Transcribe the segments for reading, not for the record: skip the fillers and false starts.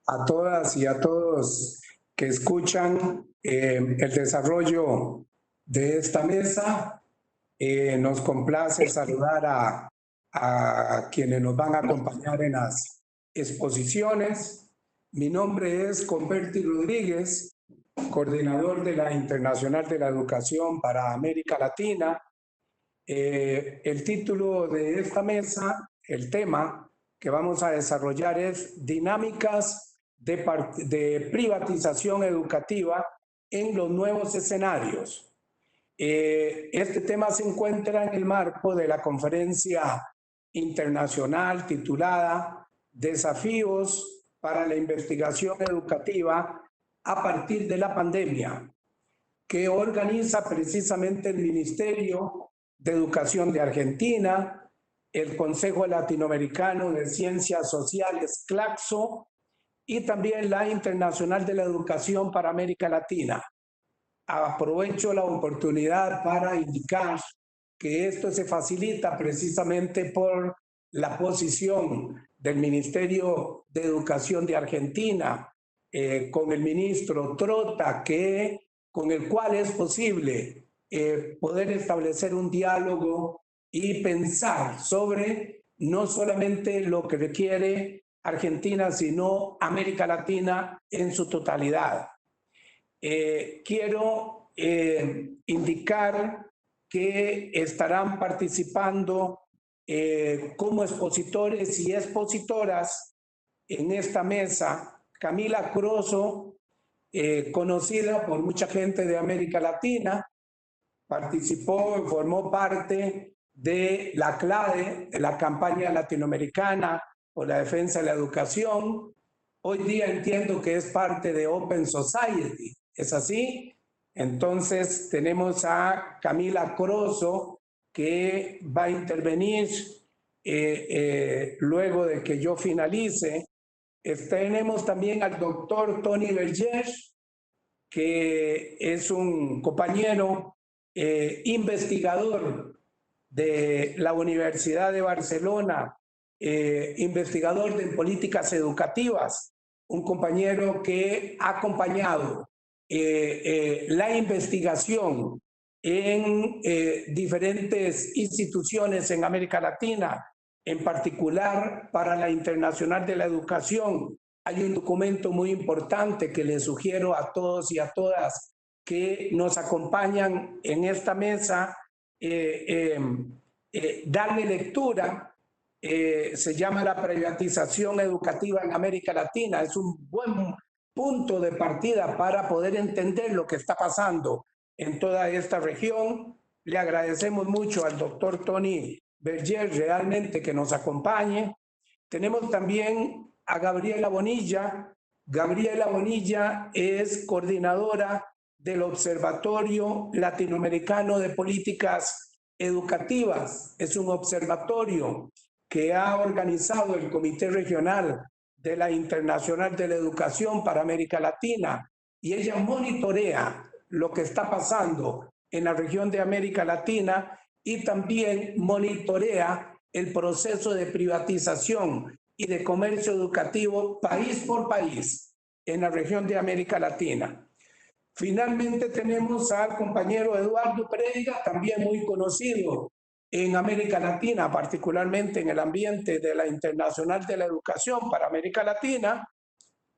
a todas y a todos que escuchan el desarrollo de esta mesa. Nos complace saludar a quienes nos van a acompañar en las exposiciones. Mi nombre es Converti Rodríguez, coordinador de la Internacional de la Educación para América Latina. El título de esta mesa, el tema que vamos a desarrollar es Dinámicas de privatización educativa en los nuevos escenarios. Este tema se encuentra en el marco de la conferencia internacional titulada Desafíos para la investigación educativa a partir de la pandemia, que organiza precisamente el Ministerio de Educación de Argentina, el Consejo Latinoamericano de Ciencias Sociales, CLACSO, y también la Internacional de la Educación para América Latina. Aprovecho la oportunidad para indicar que esto se facilita precisamente por la posición del Ministerio de Educación de Argentina, con el ministro Trota, con el cual es posible poder establecer un diálogo y pensar sobre no solamente lo que requiere Argentina, sino América Latina en su totalidad. Quiero indicar que estarán participando como expositores y expositoras en esta mesa Camila Croso, conocida por mucha gente de América Latina, participó y formó parte de la CLADE, de la campaña latinoamericana por la defensa de la educación. Hoy día entiendo que es parte de Open Society. ¿Es así? Entonces tenemos a Camila Croso, que va a intervenir luego de que yo finalice. Tenemos también al doctor Tony Berger, que es un compañero investigador de la Universidad de Barcelona, investigador de políticas educativas, un compañero que ha acompañado la investigación en diferentes instituciones en América Latina, en particular para la Internacional de la Educación. Hay un documento muy importante que les sugiero a todos y a todas que nos acompañan en esta mesa, darle lectura. Se llama La privatización educativa en América Latina. Es un buen punto de partida para poder entender lo que está pasando en toda esta región. Le agradecemos mucho al doctor Tony Berger realmente que nos acompañe. Tenemos también a Gabriela Bonilla. Gabriela Bonilla es coordinadora del Observatorio Latinoamericano de Políticas Educativas. Es un observatorio que ha organizado el Comité Regional de la Internacional de la Educación para América Latina, y ella monitorea lo que está pasando en la región de América Latina y también monitorea el proceso de privatización y de comercio educativo país por país en la región de América Latina. Finalmente tenemos al compañero Eduardo Pereira, también muy conocido en América Latina, particularmente en el ambiente de la Internacional de la Educación para América Latina.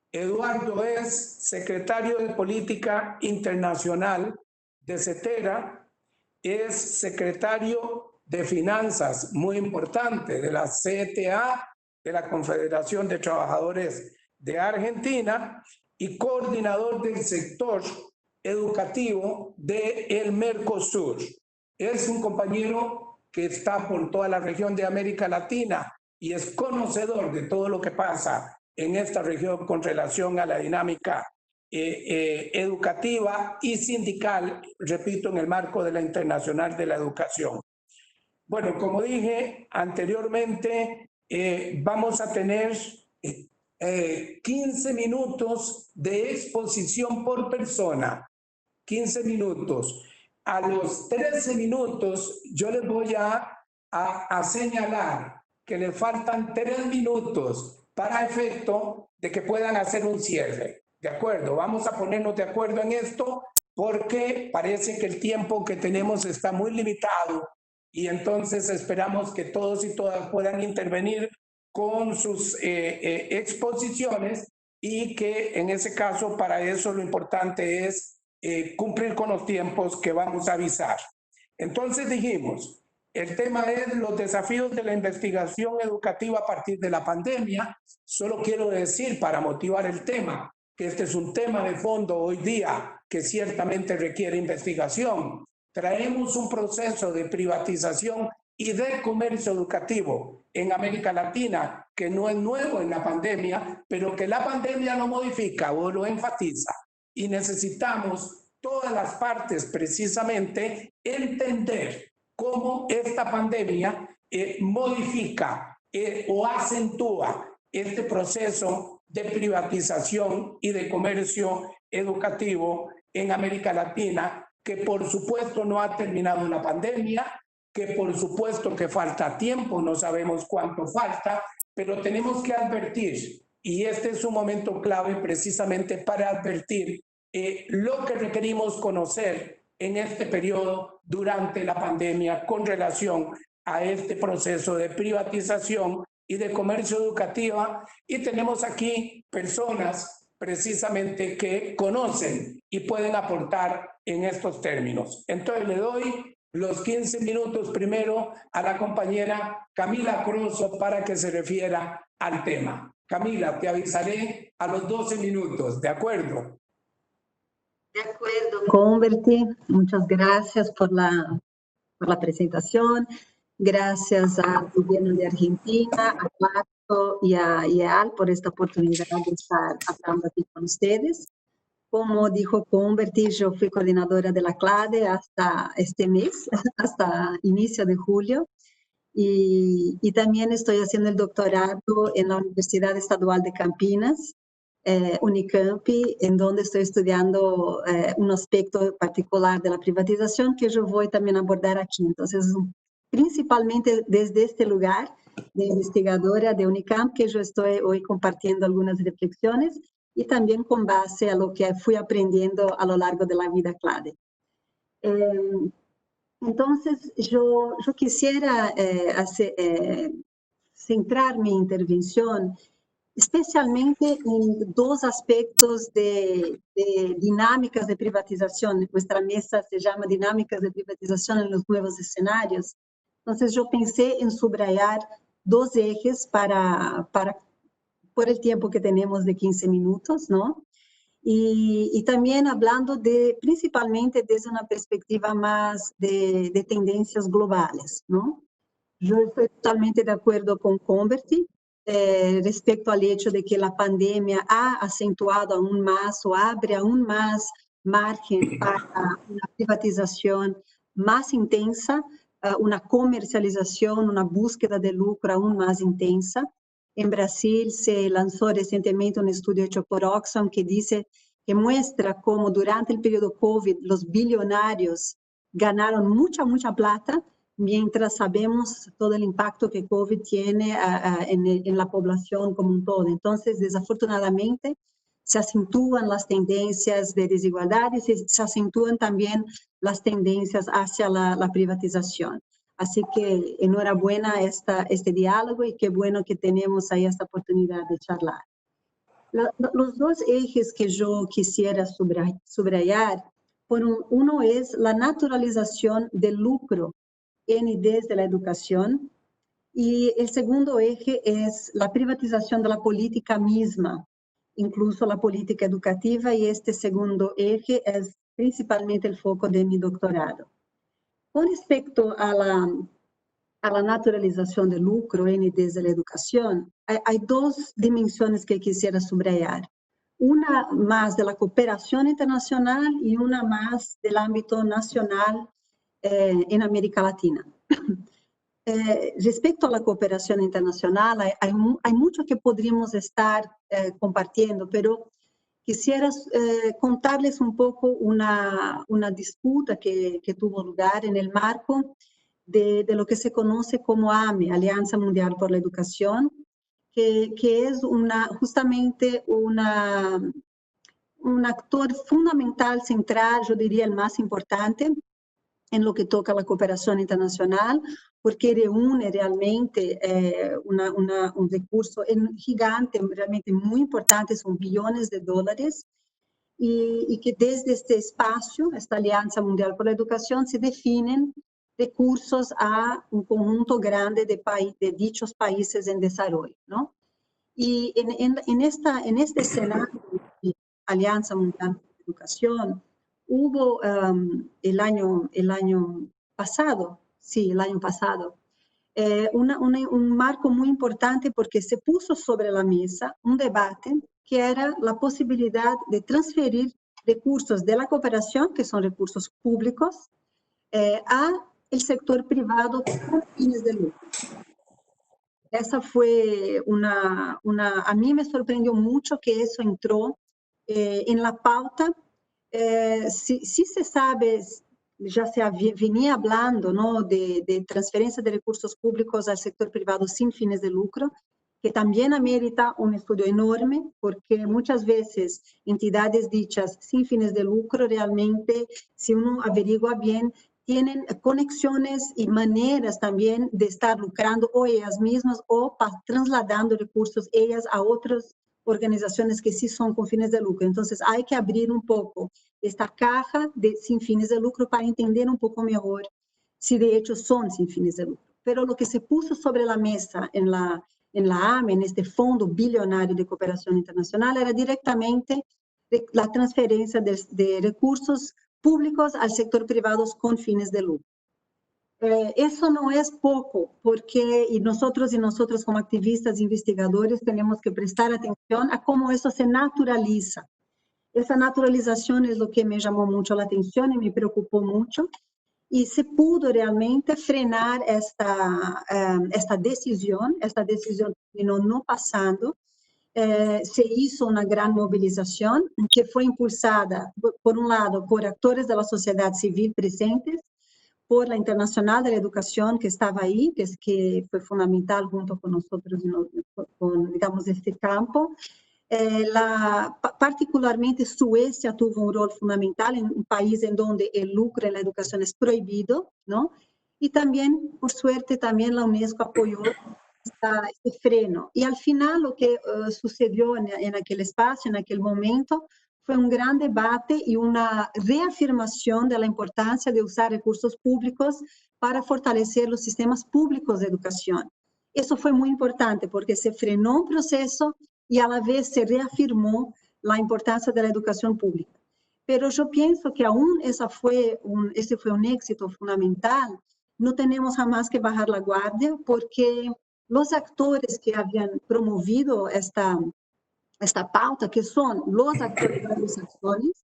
Eduardo es secretario de Política Internacional de CETERA, es secretario de Finanzas, muy importante, de la CTA, de la Confederación de Trabajadores de Argentina, y coordinador del sector educativo del Mercosur. Es un compañero que está por toda la región de América Latina y es conocedor de todo lo que pasa en esta región con relación a la dinámica educativa y sindical, repito, en el marco de la Internacional de la Educación. Bueno, como dije anteriormente, vamos a tener 15 minutos de exposición por persona. 15 minutos. A los 13 minutos yo les voy a señalar que le faltan 3 minutos para efecto de que puedan hacer un cierre. ¿De acuerdo? Vamos a ponernos de acuerdo en esto porque parece que el tiempo que tenemos está muy limitado y entonces esperamos que todos y todas puedan intervenir con sus exposiciones y que en ese caso para eso lo importante es cumplir con los tiempos que vamos a avisar. Entonces dijimos, el tema es los desafíos de la investigación educativa a partir de la pandemia. Solo quiero decir, para motivar el tema, que este es un tema de fondo hoy día que ciertamente requiere investigación. Traemos un proceso de privatización y de comercio educativo en América Latina que no es nuevo en la pandemia, pero que la pandemia lo modifica o lo enfatiza. Y necesitamos todas las partes precisamente entender cómo esta pandemia modifica o acentúa este proceso de privatización y de comercio educativo en América Latina, que por supuesto no ha terminado la pandemia, que por supuesto que falta tiempo, no sabemos cuánto falta, pero tenemos que advertir, y este es un momento clave precisamente para advertir lo que requerimos conocer en este periodo durante la pandemia con relación a este proceso de privatización y de comercio educativa. Y tenemos aquí personas precisamente que conocen y pueden aportar en estos términos. Entonces le doy los 15 minutos primero a la compañera Camila Croso para que se refiera al tema. Camila, te avisaré a los 12 minutos, ¿de acuerdo? De acuerdo, Converti, muchas gracias por la presentación. Gracias al gobierno de Argentina, a Pato y a IEAL por esta oportunidad de estar hablando aquí con ustedes. Como dijo Converti, yo fui coordinadora de la CLADE hasta este mes, hasta inicio de julio. Y también estoy haciendo el doctorado en la Universidad Estadual de Campinas, Unicampi, en donde estoy estudiando un aspecto particular de la privatización que yo voy también a abordar aquí. Entonces, principalmente desde este lugar de investigadora de Unicamp, que yo estoy hoy compartiendo algunas reflexiones y también con base a lo que fui aprendiendo a lo largo de la vida CLADE. Entonces, yo quisiera centrar mi intervención especialmente en dos aspectos de dinámicas de privatización. Nuestra mesa se llama Dinámicas de Privatización en los Nuevos Escenarios. Entonces, yo pensé en subrayar dos ejes por el tiempo que tenemos de 15 minutos, ¿no? Y también hablando principalmente desde una perspectiva más de tendencias globales, ¿no? Yo estoy totalmente de acuerdo con Converti respecto al hecho de que la pandemia ha acentuado aún más o abre aún más margen para una privatización más intensa, una comercialización, una búsqueda de lucro aún más intensa. En Brasil se lanzó recientemente un estudio hecho por Oxfam que muestra cómo durante el periodo COVID los billonarios ganaron mucha plata, mientras sabemos todo el impacto que COVID tiene en la población como un todo. Entonces, desafortunadamente, se acentúan las tendencias de desigualdades y se acentúan también las tendencias hacia la privatización. Así que enhorabuena este diálogo y qué bueno que tenemos ahí esta oportunidad de charlar. Los dos ejes que yo quisiera subrayar, uno es la naturalización del lucro y desde la educación, y el segundo eje es la privatización de la política misma, incluso la política educativa, y este segundo eje es principalmente el foco de mi doctorado. Con respecto a la naturalización del lucro desde la educación, hay dos dimensiones que quisiera subrayar. Una más de la cooperación internacional y una más del ámbito nacional en América Latina. Respecto a la cooperación internacional, hay mucho que podríamos estar compartiendo, pero quisiera contarles un poco una disputa que tuvo lugar en el marco de lo que se conoce como AME, Alianza Mundial por la Educación, que es justamente un actor fundamental, central, yo diría el más importante en lo que toca a la cooperación internacional, porque reúne realmente un recurso gigante, realmente muy importante, son billones de dólares, y que desde este espacio, esta Alianza Mundial por la Educación, se definen recursos a un conjunto grande de dichos países en desarrollo, ¿no? Y en este escenario de Alianza Mundial por la Educación, hubo el año pasado, un marco muy importante porque se puso sobre la mesa un debate que era la posibilidad de transferir recursos de la cooperación, que son recursos públicos, a el sector privado con fines de lucro. Esa fue a mí me sorprendió mucho que eso entró en la pauta. Sí se sabe, ya se venía hablando, ¿no?, de transferencia de recursos públicos al sector privado sin fines de lucro, que también amerita un estudio enorme, porque muchas veces entidades dichas sin fines de lucro realmente, si uno averigua bien, tienen conexiones y maneras también de estar lucrando o ellas mismas o trasladando recursos ellas a otras organizaciones que sí son con fines de lucro. Entonces hay que abrir un poco esta caja sin fines de lucro para entender un poco mejor si de hecho son sin fines de lucro. Pero lo que se puso sobre la mesa en la AME, en este Fondo Billonario de Cooperación Internacional, era directamente la transferencia de recursos públicos al sector privado con fines de lucro. Eso no es poco, porque nosotros como activistas e investigadores tenemos que prestar atención a cómo eso se naturaliza. Esa naturalización es lo que me llamó mucho la atención y me preocupó mucho, y se pudo realmente frenar esta decisión terminó no pasando. Se hizo una gran movilización que fue impulsada, por un lado, por actores de la sociedad civil presentes, por la Internacional de la Educación que estaba ahí, que fue fundamental junto con nosotros, con, digamos, este campo. Particularmente Suecia tuvo un rol fundamental en un país en donde el lucro en la educación es prohibido, ¿no? Y también, por suerte, también la UNESCO apoyó este freno. Y al final lo que sucedió en aquel espacio, en aquel momento, fue un gran debate y una reafirmación de la importancia de usar recursos públicos para fortalecer los sistemas públicos de educación. Eso fue muy importante porque se frenó un proceso y a la vez se reafirmó la importancia de la educación pública. Pero yo pienso que aún ese fue un éxito fundamental. No tenemos jamás que bajar la guardia, porque los actores que habían promovido esta pauta, que son los actores anglosajones,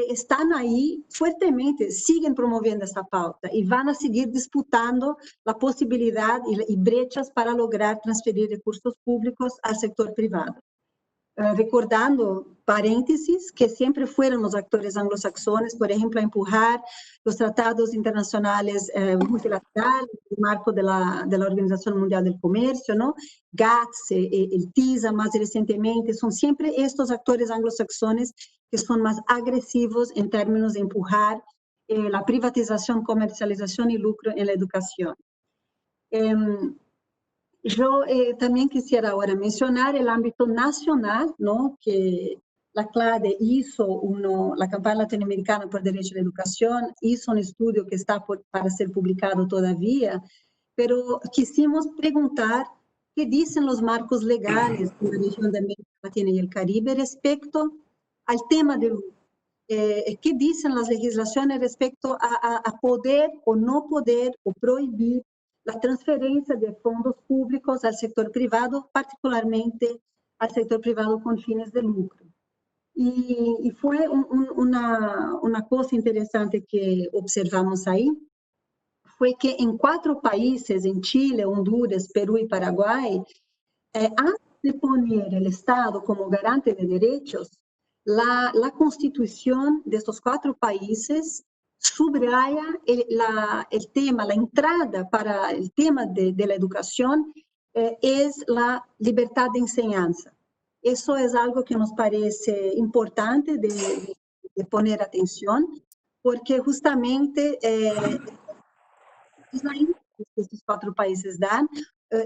están ahí fuertemente, siguen promoviendo esta pauta y van a seguir disputando la posibilidad y brechas para lograr transferir recursos públicos al sector privado. Recordando, paréntesis, que siempre fueron los actores anglosajones, por ejemplo, a empujar los tratados internacionales multilaterales, el marco de la Organización Mundial del Comercio, ¿no? GATS, el TISA más recientemente, son siempre estos actores anglosajones que son más agresivos en términos de empujar la privatización, comercialización y lucro en la educación. Yo también quisiera ahora mencionar el ámbito nacional, ¿no?, que la CLADE hizo, la Campaña Latinoamericana por Derecho a la Educación, hizo un estudio que está para ser publicado todavía, pero quisimos preguntar qué dicen los marcos legales de la región de América Latina y el Caribe respecto al tema del lucro. ¿Qué dicen las legislaciones respecto a poder o no poder o prohibir la transferencia de fondos públicos al sector privado, particularmente al sector privado con fines de lucro? Y fue una cosa interesante que observamos ahí, fue que en 4 países, en Chile, Honduras, Perú y Paraguay, antes de poner el Estado como garante de derechos, la Constitución de estos 4 países subraya el tema, la entrada para el tema de la educación es la libertad de enseñanza. Eso es algo que nos parece importante de poner atención, porque justamente es la índice que estos 4 países dan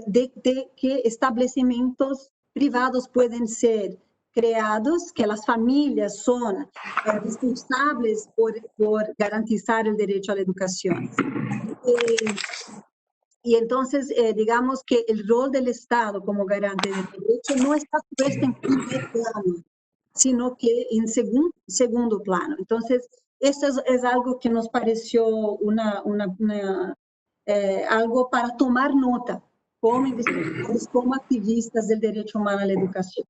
de que establecimientos privados pueden ser creados, que las familias son responsables por garantizar el derecho a la educación. Y entonces, digamos que el rol del Estado como garante del derecho no está puesto en primer plano, sino que en segundo plano. Entonces, esto es algo que nos pareció algo para tomar nota, como investigadores, como activistas del derecho humano a la educación.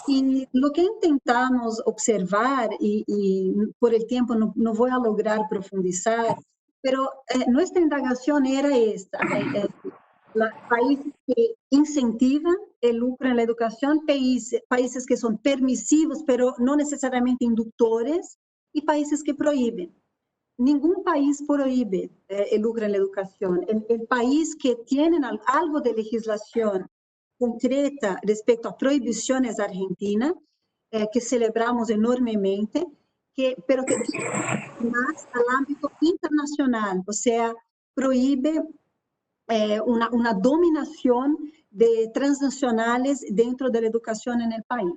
Y lo que intentamos observar, y por el tiempo no voy a lograr profundizar, pero nuestra indagación era esta: países que incentivan el lucro en la educación, países que son permisivos, pero no necesariamente inductores, y países que prohíben. Ningún país prohíbe el lucro en la educación. El país que tiene algo de legislación concreta respecto a prohibiciones Argentina, que celebramos enormemente, pero que más al ámbito internacional, o sea, prohíbe una dominación de transnacionales dentro de la educación en el país.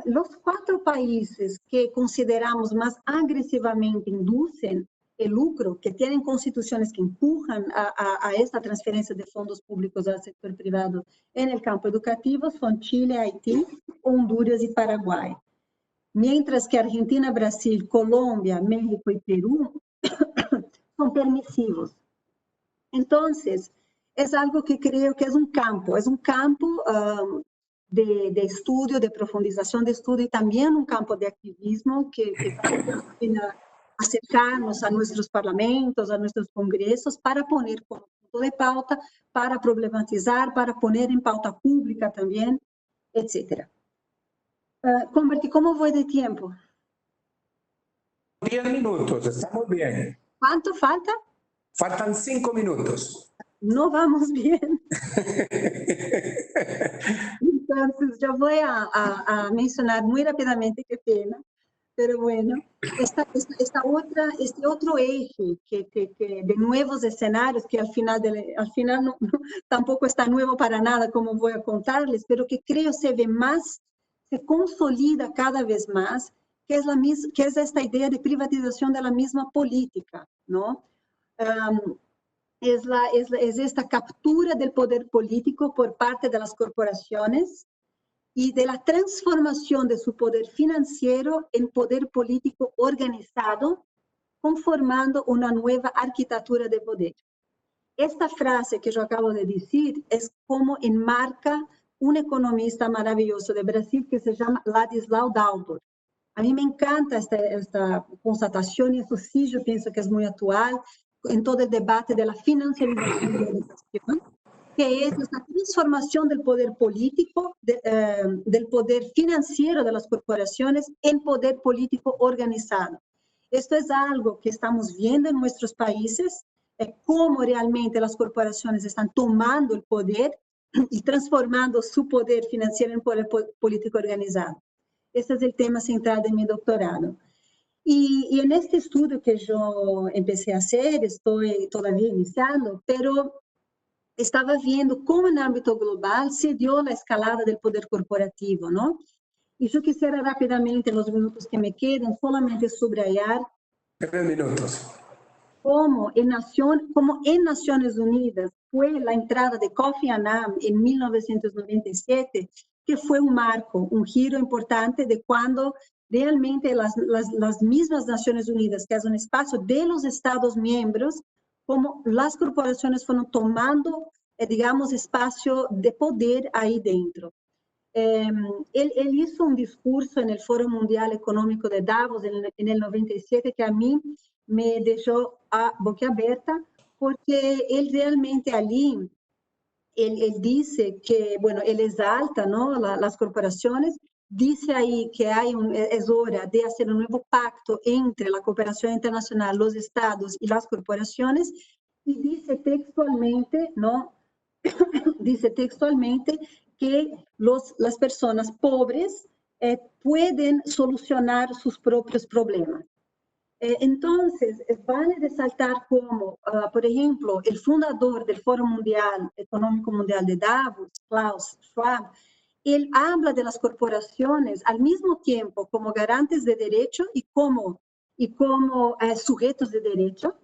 Los 4 países que consideramos más agresivamente inducen el lucro, que tienen constituciones que empujan a esta transferencia de fondos públicos al sector privado en el campo educativo, son Chile, Haití, Honduras y Paraguay. Mientras que Argentina, Brasil, Colombia, México y Perú son permisivos. Entonces, es algo que creo que es un campo de estudio, de profundización de estudio, y también un campo de activismo que vale la pena acercarnos a nuestros parlamentos, a nuestros congresos, para poner como punto de pauta, para problematizar, para poner en pauta pública también, etc. Converti, ¿cómo voy de tiempo? 10 minutos, estamos bien. ¿Cuánto falta? Faltan 5 minutos. No vamos bien. Entonces, yo voy a mencionar muy rápidamente, qué pena, pero bueno, este otro eje de nuevos escenarios, que al final tampoco está nuevo para nada, como voy a contarles, pero que creo se consolida cada vez más, que es esta idea de privatización de la misma política, ¿no? Es esta captura del poder político por parte de las corporaciones y de la transformación de su poder financiero en poder político organizado, conformando una nueva arquitectura de poder. Esta frase que yo acabo de decir es como enmarca un economista maravilloso de Brasil que se llama Ladislau Dalbor. A mí me encanta esta constatación, y eso sí yo pienso que es muy actual en todo el debate de la financiarización de la educación, que es esta transformación del poder político, del poder financiero de las corporaciones en poder político organizado. Esto es algo que estamos viendo en nuestros países, cómo realmente las corporaciones están tomando el poder y transformando su poder financiero en poder político organizado. Este es el tema central de mi doctorado. Y en este estudio que yo empecé a hacer, estoy todavía iniciando, pero estaba viendo cómo en ámbito global se dio la escalada del poder corporativo, ¿no? Y yo quisiera rápidamente, en los minutos que me quedan, solamente subrayar 3 minutos. Como en Naciones Unidas fue la entrada de Kofi Annan en 1997, que fue un marco, un giro importante de cuando realmente las mismas Naciones Unidas, que es un espacio de los Estados miembros, como las corporaciones fueron tomando, digamos, espacio de poder ahí dentro. Él hizo un discurso en el Foro Mundial Económico de Davos en el 97 que a mí me dejó boquiabierta, porque él realmente allí, él dice que, bueno, él exalta, ¿no?, las corporaciones, dice ahí que es hora de hacer un nuevo pacto entre la cooperación internacional, los estados y las corporaciones, y dice textualmente, ¿no?, dice textualmente que las personas pobres pueden solucionar sus propios problemas. Entonces, vale resaltar como, por ejemplo, el fundador del Foro Económico Mundial de Davos, Klaus Schwab, él habla de las corporaciones al mismo tiempo como garantes de derecho y como sujetos de derecho.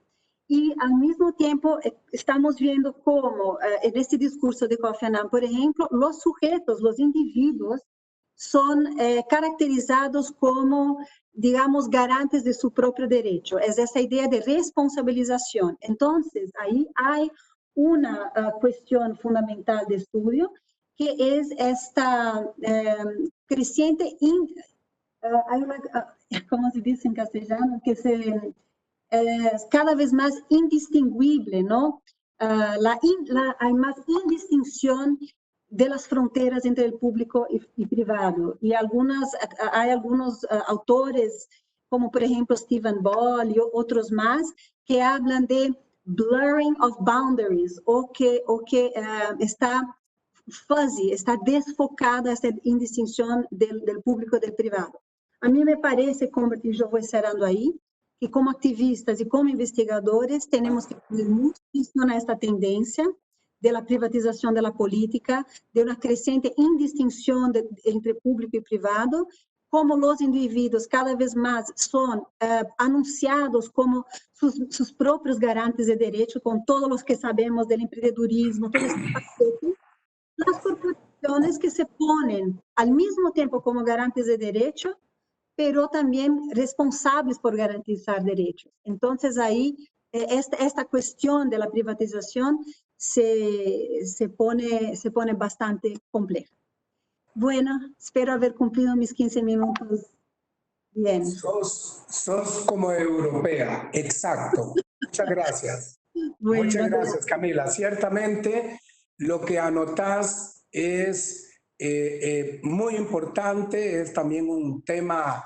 Y al mismo tiempo estamos viendo cómo en este discurso de Kofi Annan, por ejemplo, los sujetos, los individuos, son caracterizados como, digamos, garantes de su propio derecho. Es esa idea de responsabilización. Entonces, ahí hay una cuestión fundamental de estudio, que es esta creciente, hay una, ¿cómo se dice en castellano? Que cada vez más indistinguible, ¿no? Hay más indistinción de las fronteras entre el público y privado. Y hay algunos autores, como por ejemplo Stephen Ball y otros más, que hablan de blurring of boundaries, o que está fuzzy, está desfocada esta indistinción del público y del privado. A mí me parece, Convert, y yo voy cerrando ahí, que como activistas y como investigadores tenemos que poner mucha atención a esta tendencia de la privatización de la política, de una creciente indistinción entre público y privado, como los individuos cada vez más son anunciados como sus propios garantes de derecho, con todos los que sabemos del emprendedurismo, todo este paquete. Las corporaciones que se ponen al mismo tiempo como garantes de derecho, pero también responsables por garantizar derechos. Entonces ahí esta cuestión de la privatización se pone bastante compleja. Bueno, espero haber cumplido mis 15 minutos bien. Sos como europea, exacto. Muchas gracias. Bueno, Muchas gracias, Camila. Ciertamente lo que anotás es muy importante, es también un tema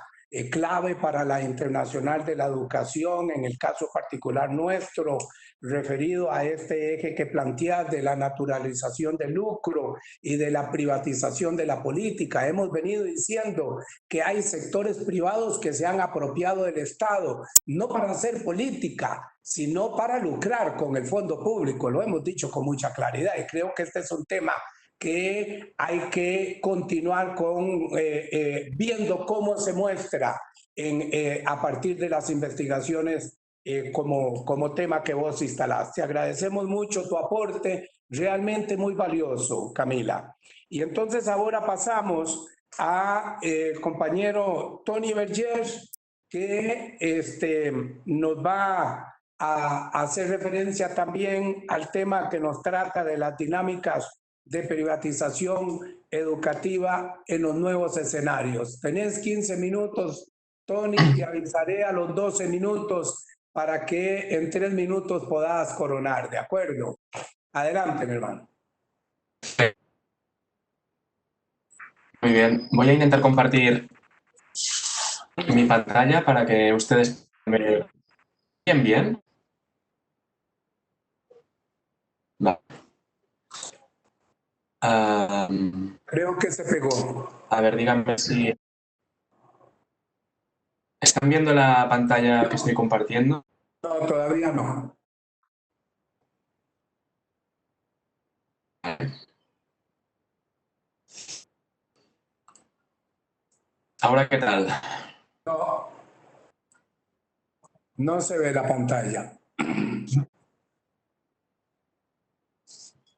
clave para la internacional de la educación, en el caso particular nuestro, referido a este eje que planteas de la naturalización del lucro y de la privatización de la política. Hemos venido diciendo que hay sectores privados que se han apropiado del Estado, no para hacer política, sino para lucrar con el fondo público. Lo hemos dicho con mucha claridad y creo que este es un tema que hay que continuar viendo cómo se muestra a partir de las investigaciones como tema que vos instalaste. Agradecemos mucho tu aporte, realmente muy valioso, Camila. Y entonces ahora pasamos a el compañero Tony Berger, que nos va a hacer referencia también al tema que nos trata de las dinámicas de privatización educativa en los nuevos escenarios. Tenés 15 minutos, Tony, te avisaré a los 12 minutos para que en 3 minutos puedas coronar, ¿de acuerdo? Adelante, mi hermano. Muy bien, voy a intentar compartir mi pantalla para que ustedes me vean bien. Vale. Creo que se pegó. A ver, díganme si... ¿Están viendo la pantalla que estoy compartiendo? No, todavía no. ¿Ahora qué tal? No, no se ve la pantalla.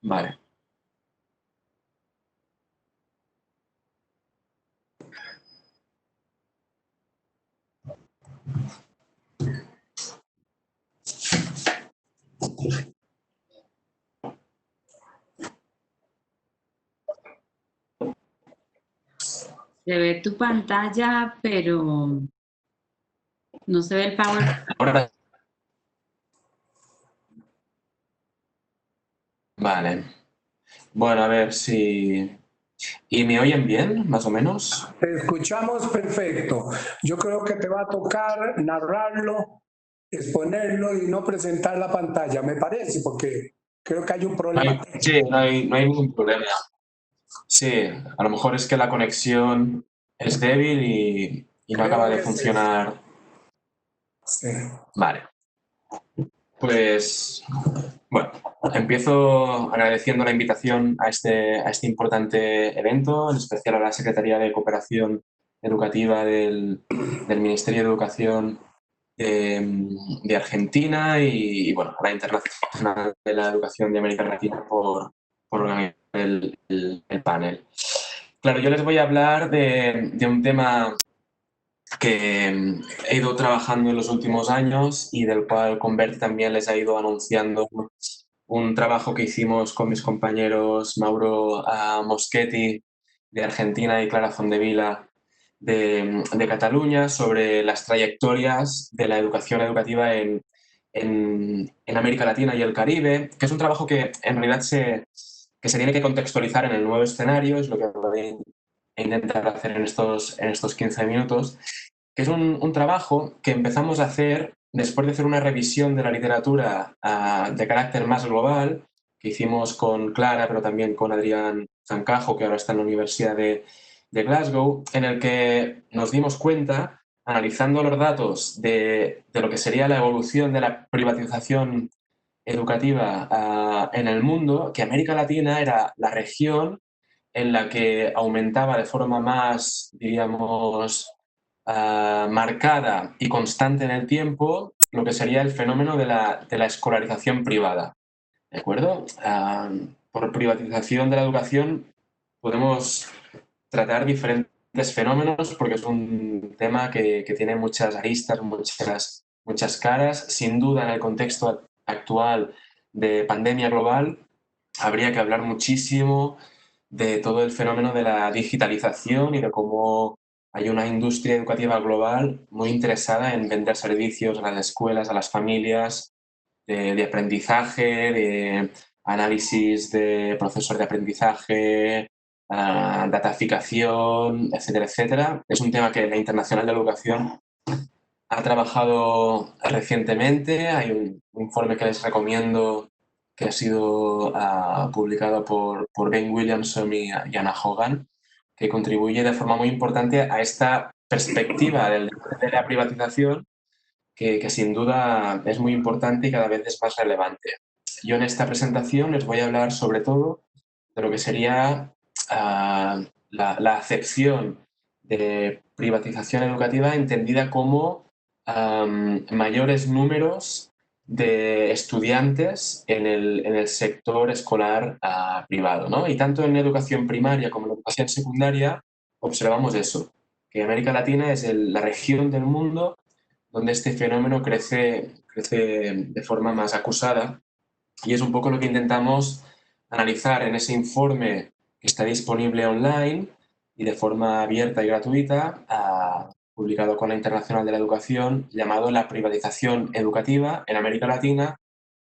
Vale. Se ve tu pantalla, pero no se ve el PowerPoint. Ahora... Vale. Bueno, a ver si... ¿Y me oyen bien, más o menos? Te escuchamos perfecto. Yo creo que te va a tocar narrarlo, exponerlo y no presentar la pantalla, me parece, porque Creo que hay un problema. Sí, no hay ningún problema. Sí, a lo mejor es que la conexión es débil y no Creo acaba de que sí. funcionar. Sí. Vale. Pues, bueno, empiezo agradeciendo la invitación a este importante evento, en especial a la Secretaría de Cooperación Educativa del Ministerio de Educación de Argentina y, bueno, a la Internacional de la Educación de América Latina por organizar el panel. Claro, yo les voy a hablar de un tema que he ido trabajando en los últimos años y del cual Convert también les ha ido anunciando un trabajo que hicimos con mis compañeros Mauro Moschetti de Argentina y Clara Fondevila de Cataluña sobre las trayectorias de la educación educativa en América Latina y el Caribe, que es un trabajo que en realidad se tiene que contextualizar en el nuevo escenario, es lo que voy a intentar hacer en estos 15 minutos, que es un trabajo que empezamos a hacer después de hacer una revisión de la literatura de carácter más global, que hicimos con Clara, pero también con Adrián Zancajo, que ahora está en la Universidad de Glasgow, en el que nos dimos cuenta, analizando los datos de lo que sería la evolución de la privatización educativa en el mundo, que América Latina era la región en la que aumentaba de forma más, diríamos, marcada y constante en el tiempo lo que sería el fenómeno de la escolarización privada. ¿De acuerdo? Por privatización de la educación podemos tratar diferentes fenómenos porque es un tema que tiene muchas aristas, muchas caras. Sin duda, en el contexto actual de pandemia global, habría que hablar muchísimo de todo el fenómeno de la digitalización y de cómo hay una industria educativa global muy interesada en vender servicios a las escuelas, a las familias, de aprendizaje, de análisis de procesos de aprendizaje, dataficación, etcétera, etcétera. Es un tema que la Internacional de Educación ha trabajado recientemente. Hay un informe que les recomiendo que ha sido publicado por Ben Williamson y Anna Hogan, que contribuye de forma muy importante a esta perspectiva de la privatización que sin duda es muy importante y cada vez es más relevante. Yo en esta presentación les voy a hablar sobre todo de lo que sería la acepción de privatización educativa entendida como mayores números de estudiantes en el sector escolar privado, ¿no? Y tanto en educación primaria como en educación secundaria observamos eso, que América Latina es la región del mundo donde este fenómeno crece de forma más acusada y es un poco lo que intentamos analizar en ese informe que está disponible online y de forma abierta y gratuita, publicado con la Internacional de la Educación, llamado La privatización educativa en América Latina,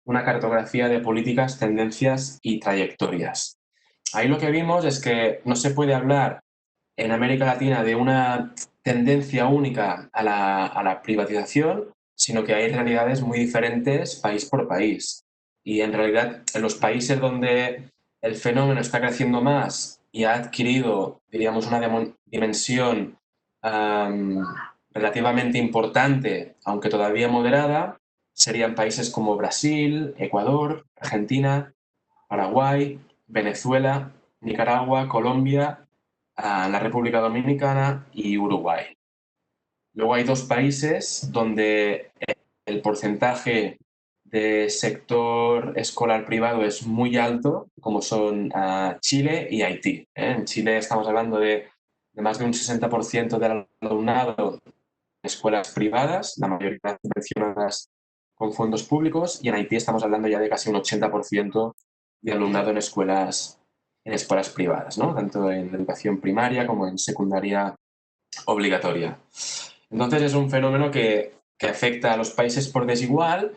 una cartografía de políticas, tendencias y trayectorias. Ahí lo que vimos es que no se puede hablar en América Latina de una tendencia única a la privatización, sino que hay realidades muy diferentes país por país. Y en realidad, en los países donde el fenómeno está creciendo más y ha adquirido, diríamos, una dimensión relativamente importante, aunque todavía moderada, serían países como Brasil, Ecuador, Argentina, Paraguay, Venezuela, Nicaragua, Colombia, la República Dominicana y Uruguay. Luego hay dos países donde el porcentaje de sector escolar privado es muy alto, como son Chile y Haití. En Chile estamos hablando de más de un 60% del alumnado en escuelas privadas, la mayoría subvencionadas con fondos públicos, y en Haití estamos hablando ya de casi un 80% de alumnado en escuelas privadas, ¿no? Tanto en educación primaria como en secundaria obligatoria. Entonces es un fenómeno que afecta a los países por desigual,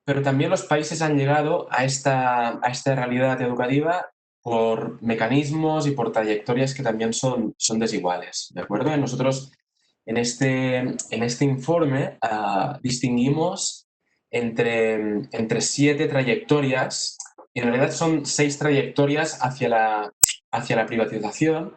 pero también los países han llegado a esta realidad educativa por mecanismos y por trayectorias que también son desiguales, ¿de acuerdo? Nosotros en este informe distinguimos entre 7 trayectorias Y en realidad son 6 trayectorias hacia la privatización,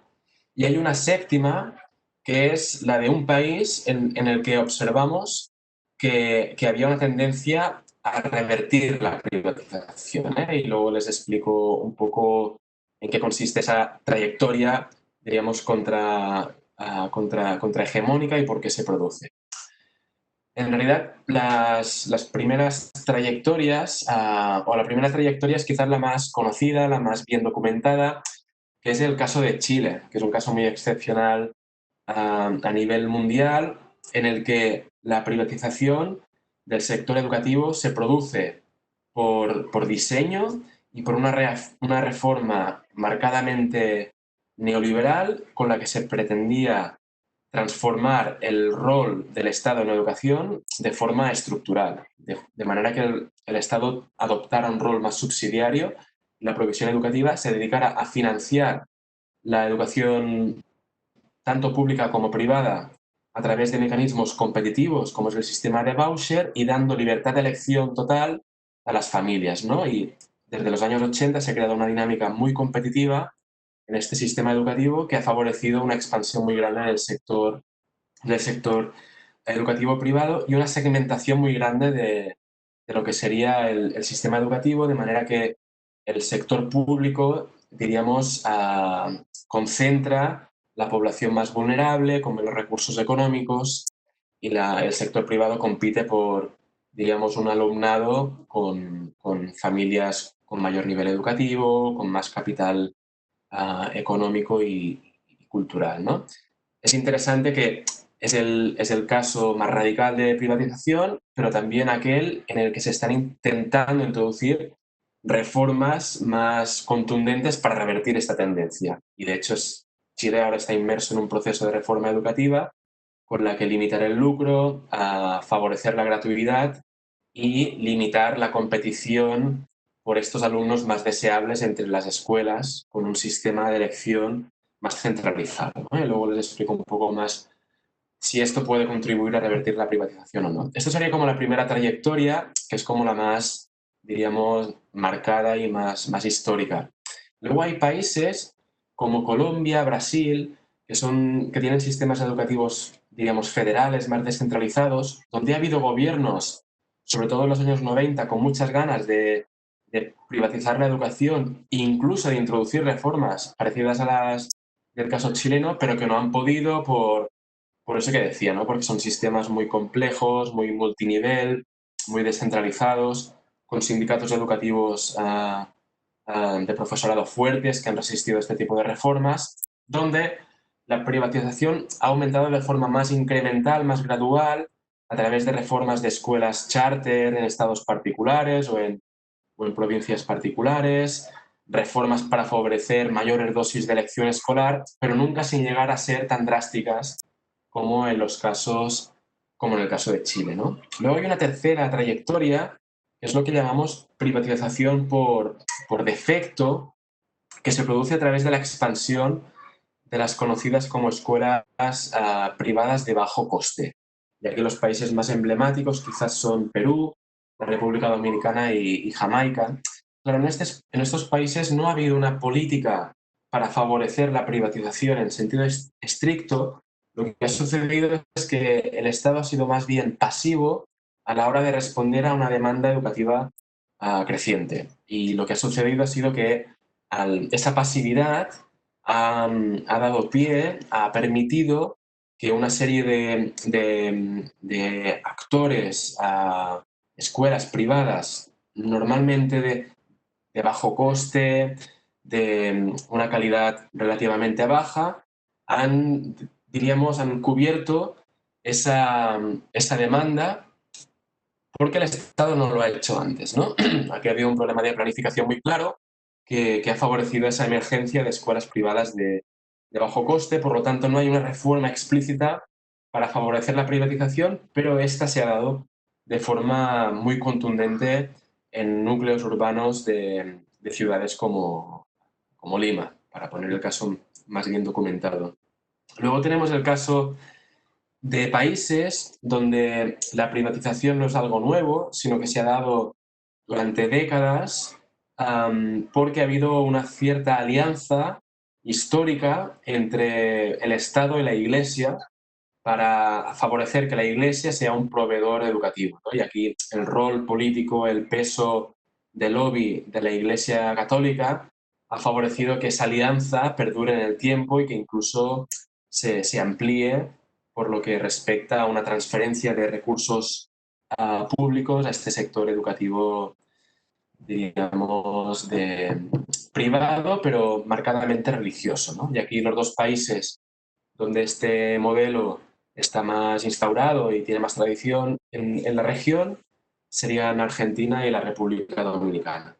y hay una séptima que es la de un país en el que observamos que había una tendencia a revertir la privatización, ¿eh? Y luego les explico un poco en qué consiste esa trayectoria, diríamos, contrahegemónica y por qué se produce. En realidad, las primeras trayectorias, o la primera trayectoria es quizás la más conocida, la más bien documentada, que es el caso de Chile, que es un caso muy excepcional a nivel mundial, en el que la privatización del sector educativo se produce por diseño y por una reforma marcadamente neoliberal con la que se pretendía transformar el rol del Estado en la educación de forma estructural, de manera que el Estado adoptara un rol más subsidiario y la provisión educativa se dedicara a financiar la educación tanto pública como privada a través de mecanismos competitivos como es el sistema de voucher y dando libertad de elección total a las familias, ¿no? Y desde los años 80 se ha creado una dinámica muy competitiva en este sistema educativo que ha favorecido una expansión muy grande del sector educativo privado y una segmentación muy grande de lo que sería el sistema educativo, de manera que el sector público, diríamos, concentra la población más vulnerable, con menos recursos económicos, y el sector privado compite por, diríamos, un alumnado con familias con mayor nivel educativo, con más capital económico y cultural, ¿no? Es interesante que es el caso más radical de privatización, pero también aquel en el que se están intentando introducir reformas más contundentes para revertir esta tendencia. Y de hecho, Chile ahora está inmerso en un proceso de reforma educativa con la que limitar el lucro, a favorecer la gratuidad y limitar la competición por estos alumnos más deseables entre las escuelas con un sistema de elección más centralizado, ¿no? Y luego les explico un poco más si esto puede contribuir a revertir la privatización o no. Esto sería como la primera trayectoria, que es como la más, diríamos, marcada y más histórica. Luego hay países como Colombia, Brasil, que tienen sistemas educativos, diríamos, federales, más descentralizados, donde ha habido gobiernos, sobre todo en los años 90, con muchas ganas de privatizar la educación e incluso de introducir reformas parecidas a las del caso chileno, pero que no han podido por eso que decía, ¿no? Porque son sistemas muy complejos, muy multinivel, muy descentralizados, con sindicatos educativos de profesorado fuertes que han resistido este tipo de reformas, donde la privatización ha aumentado de forma más incremental, más gradual, a través de reformas de escuelas charter en estados particulares o en provincias particulares, reformas para favorecer mayores dosis de elección escolar, pero nunca sin llegar a ser tan drásticas como en el caso de Chile, ¿no? Luego hay una tercera trayectoria, que es lo que llamamos privatización por defecto, que se produce a través de la expansión de las conocidas como escuelas privadas de bajo coste. Y aquí los países más emblemáticos quizás son Perú, la República Dominicana y Jamaica. Claro, en estos países no ha habido una política para favorecer la privatización en sentido estricto. Lo que ha sucedido es que el Estado ha sido más bien pasivo a la hora de responder a una demanda educativa creciente. Y lo que ha sucedido ha sido que esa pasividad ha dado pie, ha permitido que una serie de actores, escuelas privadas, normalmente de bajo coste, de una calidad relativamente baja, han cubierto esa demanda porque el Estado no lo ha hecho antes, ¿no? Aquí ha habido un problema de planificación muy claro que ha favorecido esa emergencia de escuelas privadas de bajo coste. Por lo tanto, no hay una reforma explícita para favorecer la privatización, pero esta se ha dado de forma muy contundente en núcleos urbanos de ciudades como Lima, para poner el caso más bien documentado. Luego tenemos el caso de países donde la privatización no es algo nuevo, sino que se ha dado durante décadas porque ha habido una cierta alianza histórica entre el Estado y la Iglesia para favorecer que la Iglesia sea un proveedor educativo, ¿no? Y aquí el rol político, el peso del lobby de la Iglesia Católica ha favorecido que esa alianza perdure en el tiempo y que incluso se amplíe por lo que respecta a una transferencia de recursos públicos a este sector educativo, digamos, privado, pero marcadamente religioso, ¿no? Y aquí los dos países donde este modelo está más instaurado y tiene más tradición en la región serían Argentina y la República Dominicana.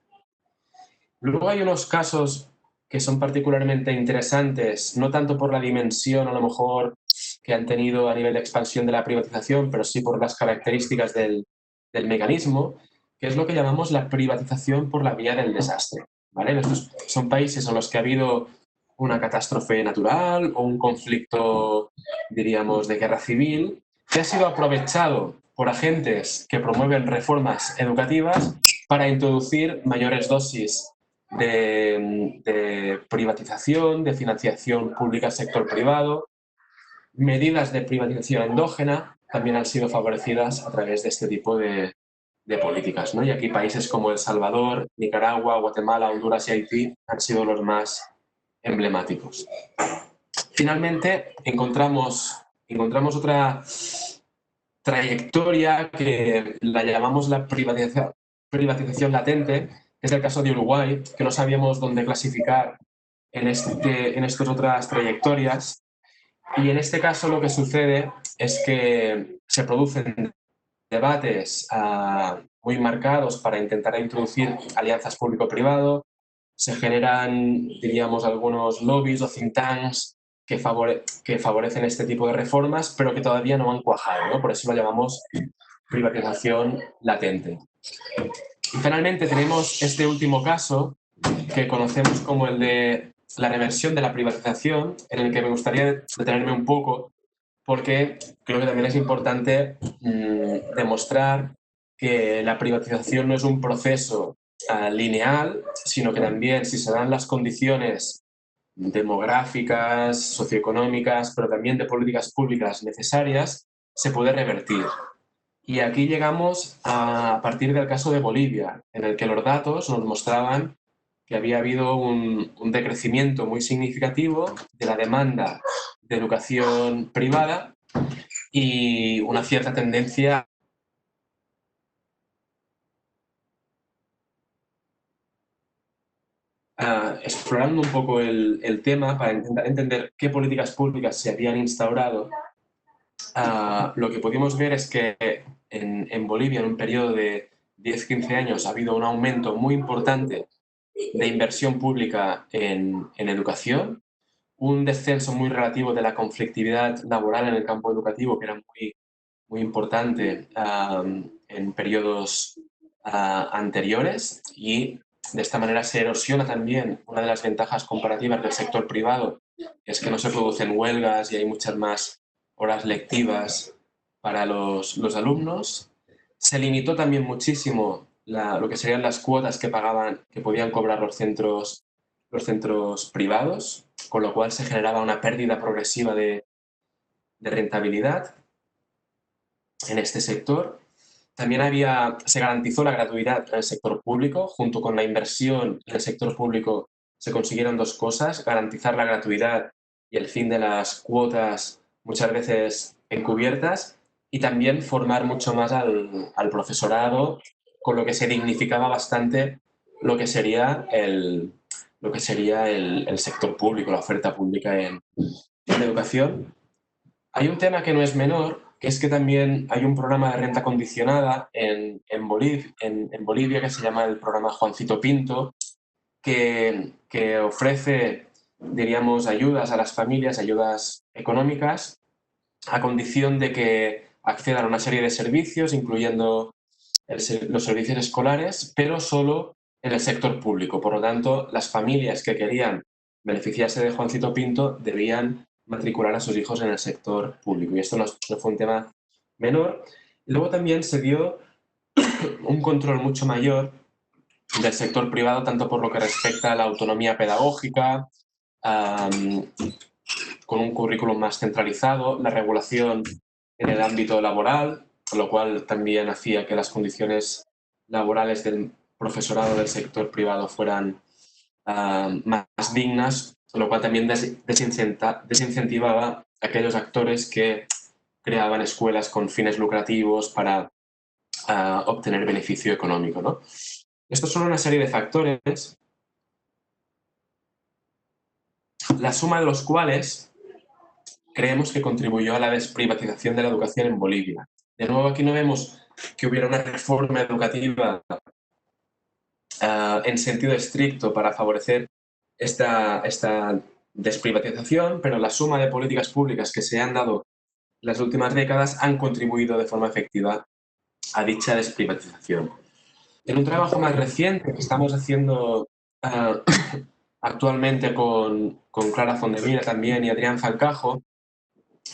Luego hay unos casos que son particularmente interesantes, no tanto por la dimensión a lo mejor que han tenido a nivel de expansión de la privatización, pero sí por las características del mecanismo, que es lo que llamamos la privatización por la vía del desastre, ¿vale? Estos son países en los que ha habido una catástrofe natural o un conflicto, diríamos, de guerra civil, que ha sido aprovechado por agentes que promueven reformas educativas para introducir mayores dosis de privatización, de financiación pública al sector privado. Medidas de privatización endógena también han sido favorecidas a través de este tipo de políticas, ¿no? Y aquí países como El Salvador, Nicaragua, Guatemala, Honduras y Haití han sido los más emblemáticos. Finalmente, encontramos otra trayectoria que la llamamos la privatización latente, que es el caso de Uruguay, que no sabíamos dónde clasificar en estas otras trayectorias. Y en este caso lo que sucede es que se producen debates muy marcados para intentar introducir alianzas público-privado, se generan, diríamos, algunos lobbies o think tanks que favorecen este tipo de reformas, pero que todavía no han cuajado, ¿no? Por eso lo llamamos privatización latente. Y finalmente tenemos este último caso, que conocemos como el de la reversión de la privatización, en el que me gustaría detenerme un poco, porque creo que también es importante demostrar que la privatización no es un proceso lineal, sino que también, si se dan las condiciones demográficas, socioeconómicas, pero también de políticas públicas necesarias, se puede revertir. Y aquí llegamos a partir del caso de Bolivia, en el que los datos nos mostraban que había habido un decrecimiento muy significativo de la demanda de educación privada y una cierta tendencia explorando un poco el tema para intentar entender qué políticas públicas se habían instaurado. Lo que pudimos ver es que en Bolivia, en un periodo de 10-15 años, ha habido un aumento muy importante de inversión pública en educación, un descenso muy relativo de la conflictividad laboral en el campo educativo, que era muy importante en periodos anteriores, y de esta manera se erosiona también una de las ventajas comparativas del sector privado, que es que no se producen huelgas y hay muchas más horas lectivas para los alumnos. Se limitó también muchísimo lo que serían las cuotas que podían cobrar los centros privados, con lo cual se generaba una pérdida progresiva de rentabilidad en este sector. También se garantizó la gratuidad en el sector público. Junto con la inversión en el sector público se consiguieron dos cosas: garantizar la gratuidad y el fin de las cuotas muchas veces encubiertas, y también formar mucho más al profesorado, con lo que se dignificaba bastante lo que sería el sector público, la oferta pública en educación. Hay un tema que no es menor, que es que también hay un programa de renta condicionada en Bolivia que se llama el programa Juancito Pinto, que ofrece, diríamos, ayudas a las familias, ayudas económicas, a condición de que accedan a una serie de servicios, incluyendo los servicios escolares, pero solo en el sector público. Por lo tanto, las familias que querían beneficiarse de Juancito Pinto debían matricular a sus hijos en el sector público. Y esto no fue un tema menor. Luego también se dio un control mucho mayor del sector privado, tanto por lo que respecta a la autonomía pedagógica, con un currículum más centralizado, la regulación en el ámbito laboral, lo cual también hacía que las condiciones laborales del profesorado del sector privado fueran más dignas, lo cual también desincentivaba a aquellos actores que creaban escuelas con fines lucrativos para obtener beneficio económico, ¿no? Estos son una serie de factores, la suma de los cuales creemos que contribuyó a la desprivatización de la educación en Bolivia. De nuevo, aquí no vemos que hubiera una reforma educativa en sentido estricto para favorecer esta desprivatización, pero la suma de políticas públicas que se han dado en las últimas décadas han contribuido de forma efectiva a dicha desprivatización. En un trabajo más reciente que estamos haciendo actualmente con Clara Fondevila también y Adrián Zancajo,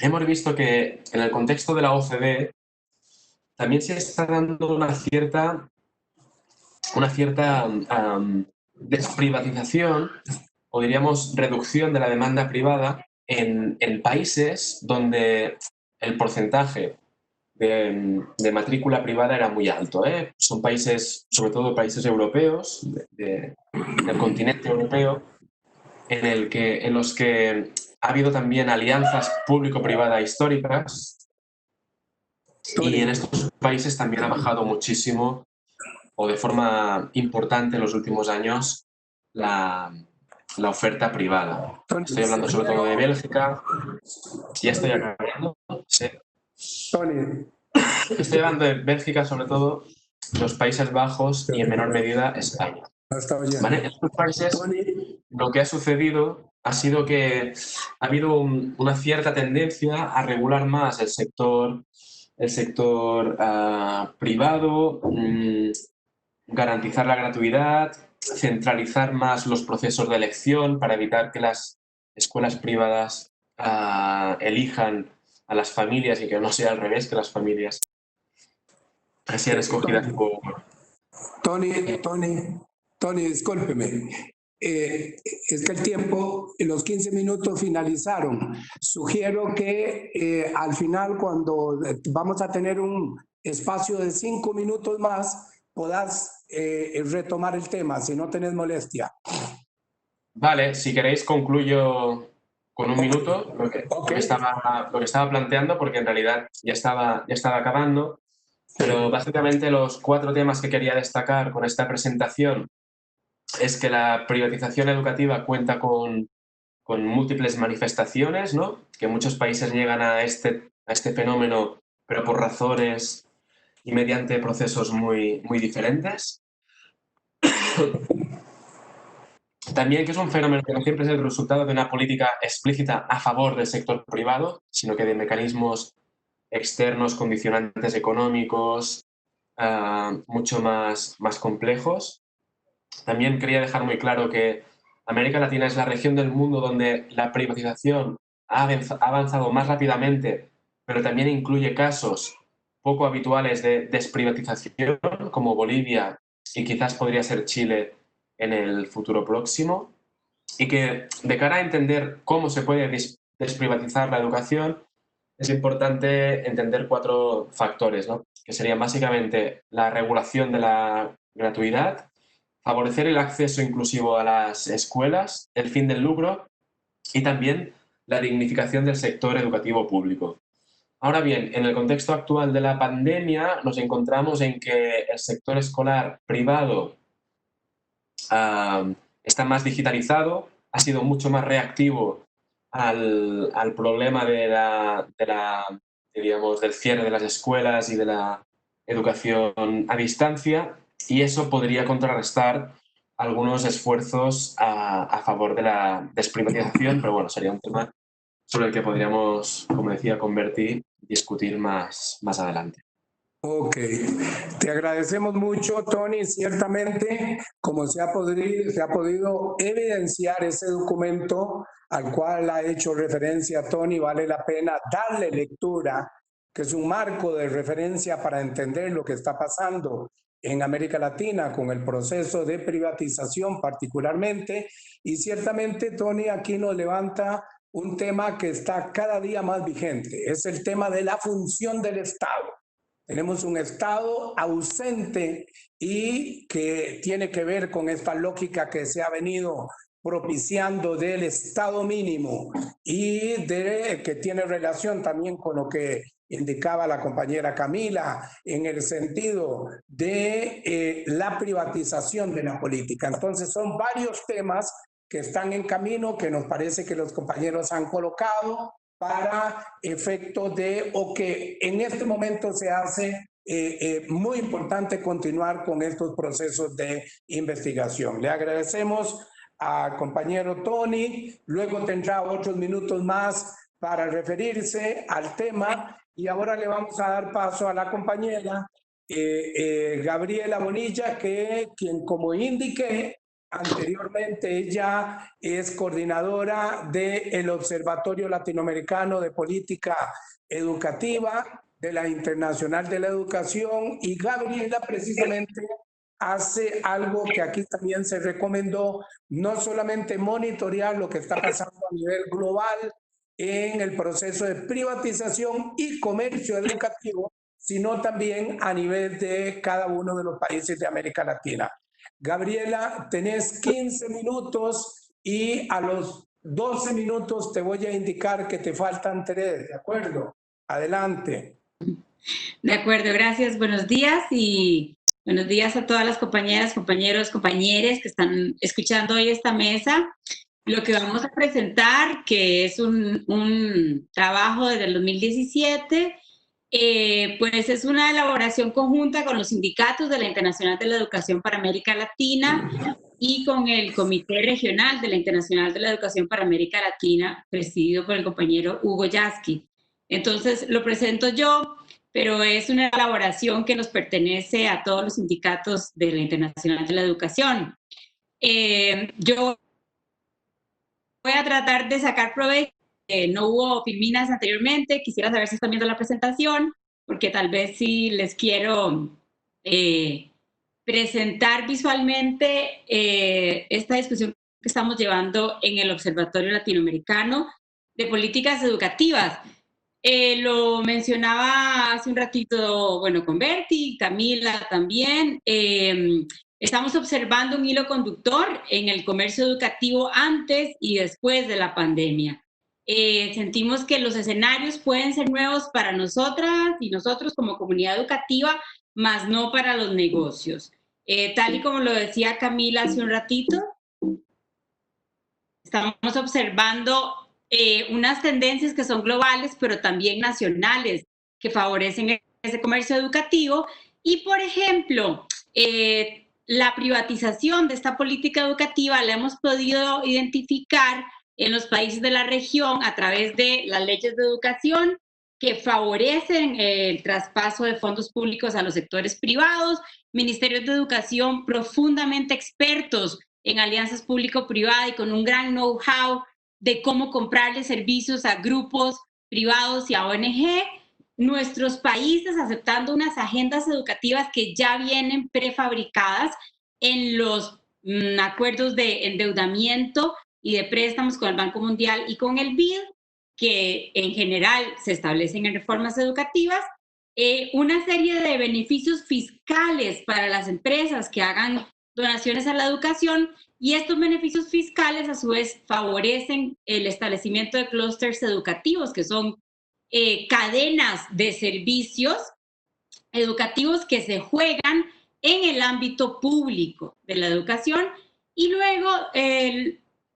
hemos visto que en el contexto de la OCDE también se está dando una cierta desprivatización o diríamos reducción de la demanda privada en países donde el porcentaje de matrícula privada era muy alto. Son países, sobre todo países europeos, del continente europeo, en los que ha habido también alianzas público-privadas históricas, y en estos países también ha bajado muchísimo o de forma importante en los últimos años la oferta privada. Estoy hablando sobre todo de Bélgica. Ya estoy acabando. Sí. Estoy hablando de Bélgica, sobre todo, los Países Bajos y en menor medida España. ¿Vale? En estos países lo que ha sucedido ha sido que ha habido una cierta tendencia a regular más el sector privado, garantizar la gratuidad, centralizar más los procesos de elección para evitar que las escuelas privadas elijan a las familias y que no sea al revés, que las familias sean escogidas por... Tony, discúlpeme. Es que el tiempo, los 15 minutos finalizaron. Sugiero que al final, cuando vamos a tener un espacio de 5 minutos más, puedas retomar el tema, si no tenés molestia. Vale, si queréis concluyo con un minuto lo que estaba planteando, porque en realidad ya estaba acabando. Pero básicamente los 4 temas que quería destacar con esta presentación es que la privatización educativa cuenta con múltiples manifestaciones, ¿no? Que muchos países llegan a este fenómeno, pero por razones y mediante procesos muy diferentes. También que es un fenómeno que no siempre es el resultado de una política explícita a favor del sector privado, sino que de mecanismos externos, condicionantes económicos, mucho más complejos. También quería dejar muy claro que América Latina es la región del mundo donde la privatización ha avanzado más rápidamente, pero también incluye casos poco habituales de desprivatización, como Bolivia y quizás podría ser Chile en el futuro próximo, y que de cara a entender cómo se puede desprivatizar la educación, es importante entender 4 factores, ¿no? Que serían básicamente la regulación de la gratuidad, favorecer el acceso inclusivo a las escuelas, el fin del lucro y también la dignificación del sector educativo público. Ahora bien, en el contexto actual de la pandemia nos encontramos en que el sector escolar privado está más digitalizado, ha sido mucho más reactivo al problema del cierre de las escuelas y de la educación a distancia, y eso podría contrarrestar algunos esfuerzos a favor de la desprivatización, pero bueno, sería un tema sobre el que podríamos, como decía, discutir más adelante. Ok, te agradecemos mucho, Tony. Ciertamente, como se ha podido evidenciar ese documento al cual ha hecho referencia Tony, vale la pena darle lectura, que es un marco de referencia para entender lo que está pasando en América Latina con el proceso de privatización particularmente, y ciertamente Tony aquí nos levanta un tema que está cada día más vigente, es el tema de la función del Estado. Tenemos un Estado ausente y que tiene que ver con esta lógica que se ha venido propiciando del Estado mínimo y que tiene relación también con lo que indicaba la compañera Camila en el sentido de la privatización de la política. Entonces son varios temas que están en camino, que nos parece que los compañeros han colocado para efectos de, o que en este momento se hace muy importante continuar con estos procesos de investigación. Le agradecemos al compañero Tony, luego tendrá otros minutos más para referirse al tema, y ahora le vamos a dar paso a la compañera Gabriela Bonilla, quien como indiqué anteriormente, ella es coordinadora del Observatorio Latinoamericano de Política Educativa de la Internacional de la Educación, y Gabriela precisamente hace algo que aquí también se recomendó, no solamente monitorear lo que está pasando a nivel global en el proceso de privatización y comercio educativo, sino también a nivel de cada uno de los países de América Latina. Gabriela, tenés 15 minutos y a los 12 minutos te voy a indicar que te faltan 3, ¿de acuerdo? Adelante. De acuerdo, gracias. Buenos días y buenos días a todas las compañeras, compañeros, compañeres que están escuchando hoy esta mesa. Lo que vamos a presentar, que es un trabajo desde el 2017, pues es una elaboración conjunta con los sindicatos de la Internacional de la Educación para América Latina y con el Comité Regional de la Internacional de la Educación para América Latina, presidido por el compañero Hugo Yasky. Entonces, lo presento yo, pero es una elaboración que nos pertenece a todos los sindicatos de la Internacional de la Educación. Yo voy a tratar de sacar provecho. No hubo filminas anteriormente, quisiera saber si están viendo la presentación, porque tal vez sí les quiero presentar visualmente esta discusión que estamos llevando en el Observatorio Latinoamericano de Políticas Educativas. Lo mencionaba hace un ratito, bueno, con Berti, Camila también. Estamos observando un hilo conductor en el comercio educativo antes y después de la pandemia. Sentimos que los escenarios pueden ser nuevos para nosotras y nosotros como comunidad educativa, más no para los negocios. Tal y como lo decía Camila hace un ratito, estamos observando unas tendencias que son globales, pero también nacionales, que favorecen ese comercio educativo. Y, por ejemplo, la privatización de esta política educativa la hemos podido identificar en los países de la región a través de las leyes de educación que favorecen el traspaso de fondos públicos a los sectores privados, ministerios de educación profundamente expertos en alianzas público-privadas y con un gran know-how de cómo comprarle servicios a grupos privados y a ONG, nuestros países aceptando unas agendas educativas que ya vienen prefabricadas en los acuerdos de endeudamiento y de préstamos con el Banco Mundial y con el BID, que en general se establecen en reformas educativas, una serie de beneficios fiscales para las empresas que hagan donaciones a la educación, y estos beneficios fiscales a su vez favorecen el establecimiento de clústeres educativos, que son cadenas de servicios educativos que se juegan en el ámbito público de la educación. Y luego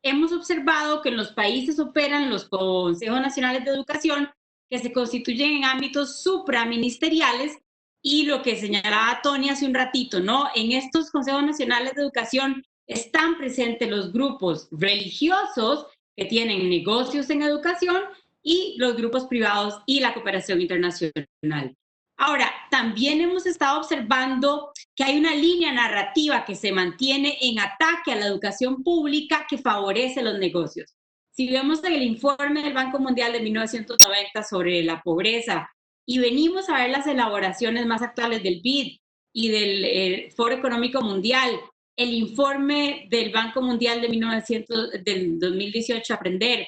hemos observado que en los países operan los consejos nacionales de educación, que se constituyen en ámbitos supraministeriales, y lo que señalaba Tony hace un ratito, ¿no? En estos consejos nacionales de educación están presentes los grupos religiosos que tienen negocios en educación y los grupos privados y la cooperación internacional. Ahora, también hemos estado observando que hay una línea narrativa que se mantiene en ataque a la educación pública que favorece los negocios. Si vemos el informe del Banco Mundial de 1990 sobre la pobreza y venimos a ver las elaboraciones más actuales del BID y del Foro Económico Mundial, el informe del Banco Mundial del 2018, Aprender,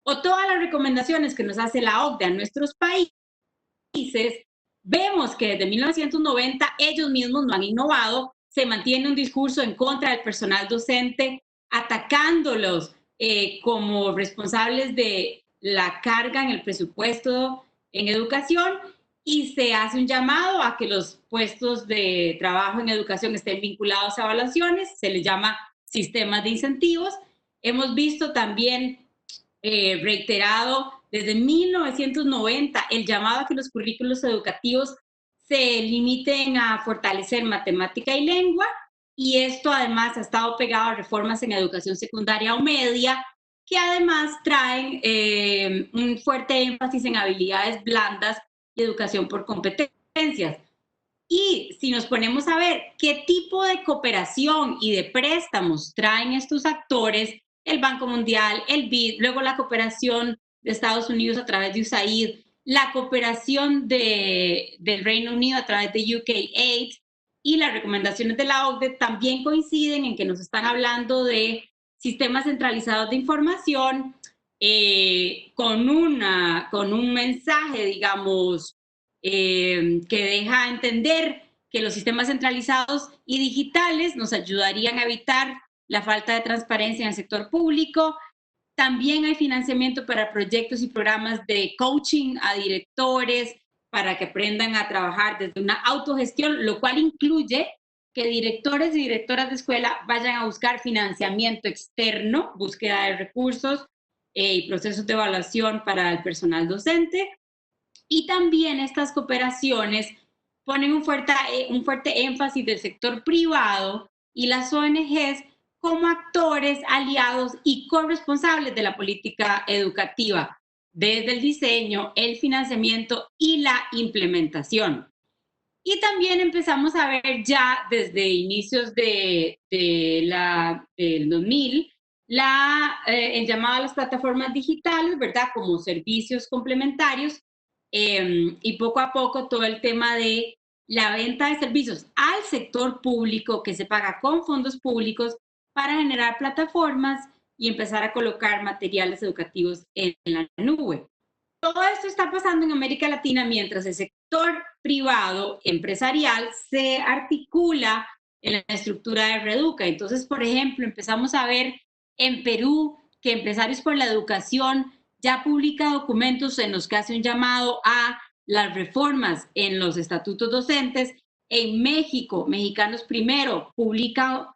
o todas las recomendaciones que nos hace la OCDE a nuestros países, vemos que desde 1990 ellos mismos no han innovado, se mantiene un discurso en contra del personal docente, atacándolos como responsables de la carga en el presupuesto en educación, y se hace un llamado a que los puestos de trabajo en educación estén vinculados a evaluaciones, se les llama sistemas de incentivos. Hemos visto también reiterado desde 1990 el llamado a que los currículos educativos se limiten a fortalecer matemática y lengua, y esto además ha estado pegado a reformas en educación secundaria o media, que además traen un fuerte énfasis en habilidades blandas y educación por competencias. Y si nos ponemos a ver qué tipo de cooperación y de préstamos traen estos actores, el Banco Mundial, el BID, luego la cooperación de Estados Unidos a través de USAID, la cooperación del Reino Unido a través de UKAID y las recomendaciones de la OCDE, también coinciden en que nos están hablando de sistemas centralizados de información con un mensaje, digamos, que deja entender que los sistemas centralizados y digitales nos ayudarían a evitar la falta de transparencia en el sector público. También hay financiamiento para proyectos y programas de coaching a directores para que aprendan a trabajar desde una autogestión, lo cual incluye que directores y directoras de escuela vayan a buscar financiamiento externo, búsqueda de recursos y procesos de evaluación para el personal docente. Y también estas cooperaciones ponen un fuerte énfasis del sector privado y las ONGs como actores, aliados y corresponsables de la política educativa, desde el diseño, el financiamiento y la implementación. Y también empezamos a ver ya desde inicios del 2000 el llamado a las plataformas digitales, ¿verdad? Como servicios complementarios, y poco a poco todo el tema de la venta de servicios al sector público que se paga con fondos públicos para generar plataformas y empezar a colocar materiales educativos en la nube. Todo esto está pasando en América Latina mientras el sector privado empresarial se articula en la estructura de Reduca. Entonces, por ejemplo, empezamos a ver en Perú que Empresarios por la Educación ya publica documentos en los que hace un llamado a las reformas en los estatutos docentes. En México, Mexicanos Primero publica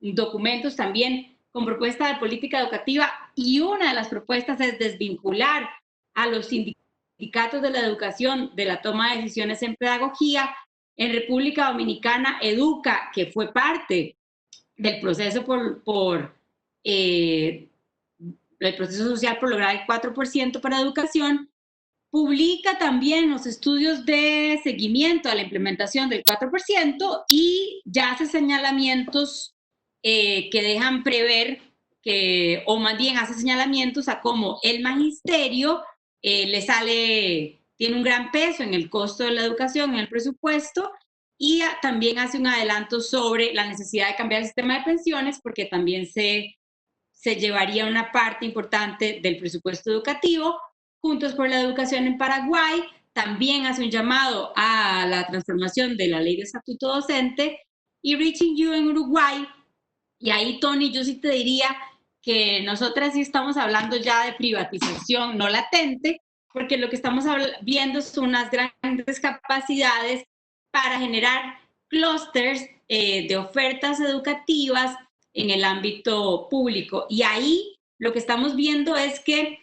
documentos también con propuesta de política educativa, y una de las propuestas es desvincular a los sindicatos de la educación de la toma de decisiones en pedagogía. En República Dominicana, Educa, que fue parte del proceso el proceso social por lograr el 4% para educación, publica también los estudios de seguimiento a la implementación del 4% y ya hace señalamientos que dejan prever o más bien hace señalamientos a cómo el magisterio tiene un gran peso en el costo de la educación, en el presupuesto, y también hace un adelanto sobre la necesidad de cambiar el sistema de pensiones, porque también se llevaría una parte importante del presupuesto educativo. Juntos por la Educación en Paraguay también hace un llamado a la transformación de la ley de estatuto docente, y Reaching You en Uruguay. Y ahí, Tony, yo sí te diría que nosotras sí estamos hablando ya de privatización no latente, porque lo que estamos viendo son unas grandes capacidades para generar clústeres de ofertas educativas en el ámbito público. Y ahí lo que estamos viendo es que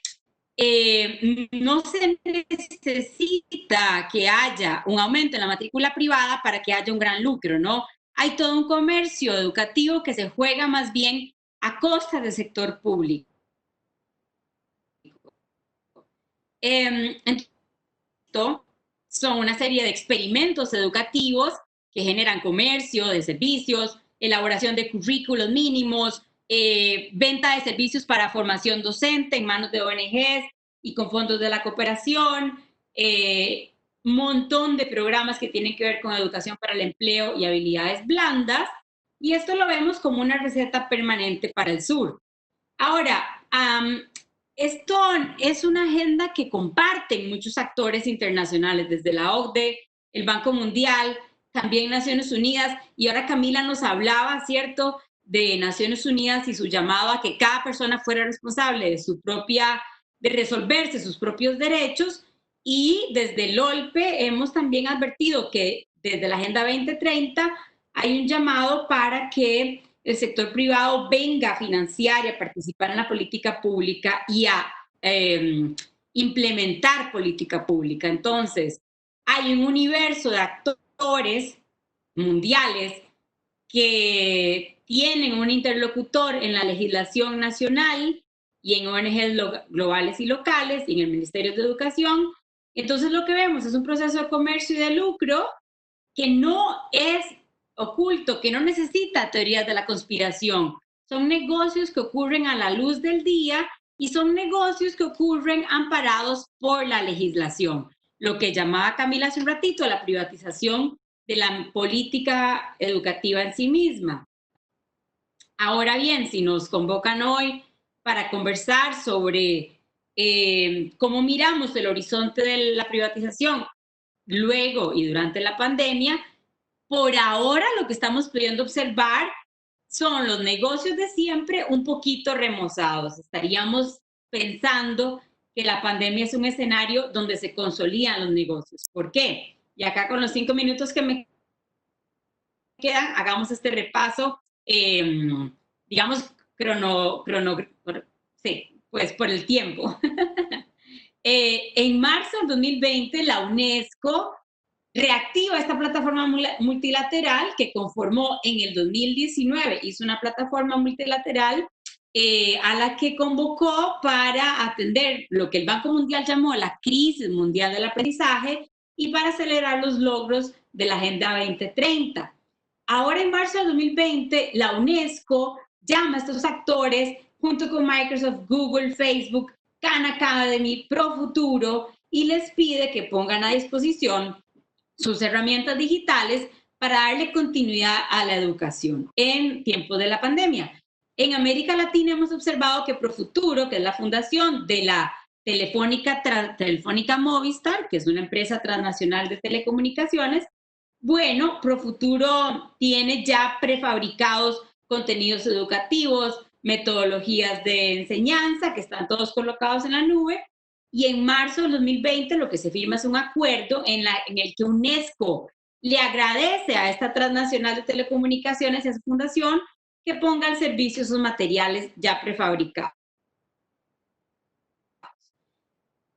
no se necesita que haya un aumento en la matrícula privada para que haya un gran lucro, ¿no? Hay todo un comercio educativo que se juega más bien a costa del sector público. Esto son una serie de experimentos educativos que generan comercio de servicios, elaboración de currículos mínimos, venta de servicios para formación docente en manos de ONGs y con fondos de la cooperación, montón de programas que tienen que ver con educación para el empleo y habilidades blandas, y esto lo vemos como una receta permanente para el sur. Ahora, esto es una agenda que comparten muchos actores internacionales, desde la OCDE, el Banco Mundial, también Naciones Unidas, y ahora Camila nos hablaba, ¿cierto?, de Naciones Unidas y su llamado a que cada persona fuera responsable de resolverse sus propios derechos, y desde el OLPE hemos también advertido que desde la Agenda 2030 hay un llamado para que el sector privado venga a financiar y a participar en la política pública y a implementar política pública. Entonces, hay un universo de actores mundiales que tienen un interlocutor en la legislación nacional y en ONGs globales y locales y en el Ministerio de Educación. Entonces, lo que vemos es un proceso de comercio y de lucro que no es oculto, que no necesita teorías de la conspiración. Son negocios que ocurren a la luz del día y son negocios que ocurren amparados por la legislación. Lo que llamaba Camila hace un ratito, la privatización de la política educativa en sí misma. Ahora bien, si nos convocan hoy para conversar sobre cómo miramos el horizonte de la privatización luego y durante la pandemia, por ahora lo que estamos pudiendo observar son los negocios de siempre un poquito remozados. Estaríamos pensando que la pandemia es un escenario donde se consolidan los negocios. ¿Por qué? Y acá con los 5 minutos que me quedan, hagamos este repaso, digamos, sí, pues por el tiempo. En marzo del 2020, la UNESCO reactiva esta plataforma multilateral que conformó en el 2019. Hizo una plataforma multilateral a la que convocó para atender lo que el Banco Mundial llamó la crisis mundial del aprendizaje y para acelerar los logros de la Agenda 2030. Ahora, en marzo del 2020, la UNESCO llama a estos actores, junto con Microsoft, Google, Facebook, Khan Academy, Profuturo, y les pide que pongan a disposición sus herramientas digitales para darle continuidad a la educación en tiempos de la pandemia. En América Latina hemos observado que Profuturo, que es la fundación de la Telefónica Movistar, que es una empresa transnacional de telecomunicaciones, bueno, Profuturo tiene ya prefabricados contenidos educativos, metodologías de enseñanza que están todos colocados en la nube. Y en marzo del 2020 lo que se firma es un acuerdo en el que UNESCO le agradece a esta transnacional de telecomunicaciones y a su fundación que ponga al servicio sus materiales ya prefabricados.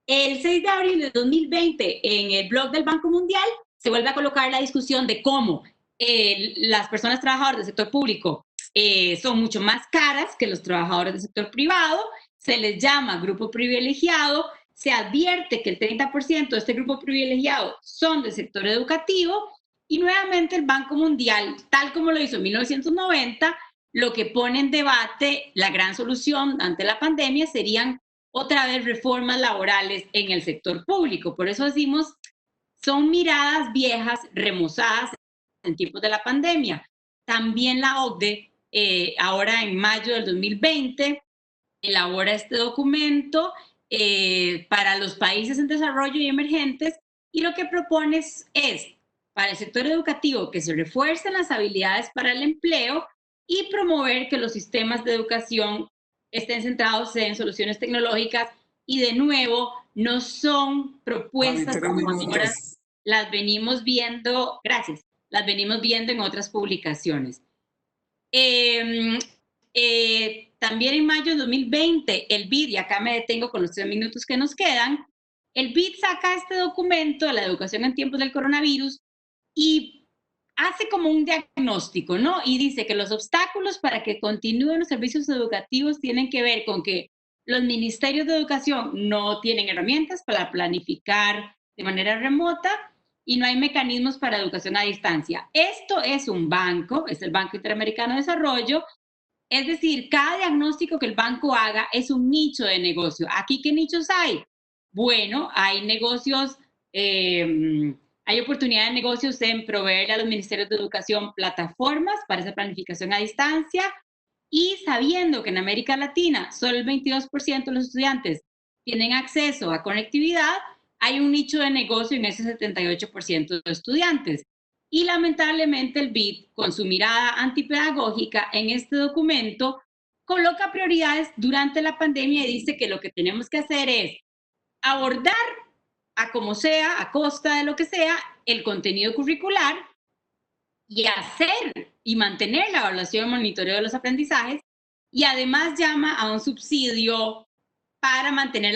El 6 de abril de 2020, en el blog del Banco Mundial, se vuelve a colocar la discusión de cómo las personas trabajadoras del sector público son mucho más caras que los trabajadores del sector privado, se les llama grupo privilegiado, se advierte que el 30% de este grupo privilegiado son del sector educativo y nuevamente el Banco Mundial, tal como lo hizo en 1990, lo que pone en debate la gran solución ante la pandemia serían otra vez reformas laborales en el sector público. Por eso decimos, son miradas viejas, remozadas en tiempos de la pandemia. También la OCDE, ahora en mayo del 2020, elabora este documento para los países en desarrollo y emergentes, y lo que propone es para el sector educativo que se refuercen las habilidades para el empleo y promover que los sistemas de educación estén centrados en soluciones tecnológicas, y de nuevo no son propuestas como ahora las venimos viendo, gracias, las venimos viendo en otras publicaciones. También en mayo de 2020, el BID, y acá me detengo con los 3 minutos que nos quedan, el BID saca este documento, la educación en tiempos del coronavirus, y hace como un diagnóstico, ¿no? Y dice que los obstáculos para que continúen los servicios educativos tienen que ver con que los ministerios de educación no tienen herramientas para planificar de manera remota y no hay mecanismos para educación a distancia. Esto es un banco, es el Banco Interamericano de Desarrollo. Es decir, cada diagnóstico que el banco haga es un nicho de negocio. ¿Aquí qué nichos hay? Bueno, hay negocios Hay oportunidad de negocios en proveerle a los ministerios de educación plataformas para esa planificación a distancia, y sabiendo que en América Latina solo el 22% de los estudiantes tienen acceso a conectividad, hay un nicho de negocio en ese 78% de estudiantes. Y lamentablemente el BID, con su mirada antipedagógica en este documento, coloca prioridades durante la pandemia y dice que lo que tenemos que hacer es abordar a como sea, a costa de lo que sea, el contenido curricular y hacer y mantener la evaluación y monitoreo de los aprendizajes, y además llama a un subsidio para mantener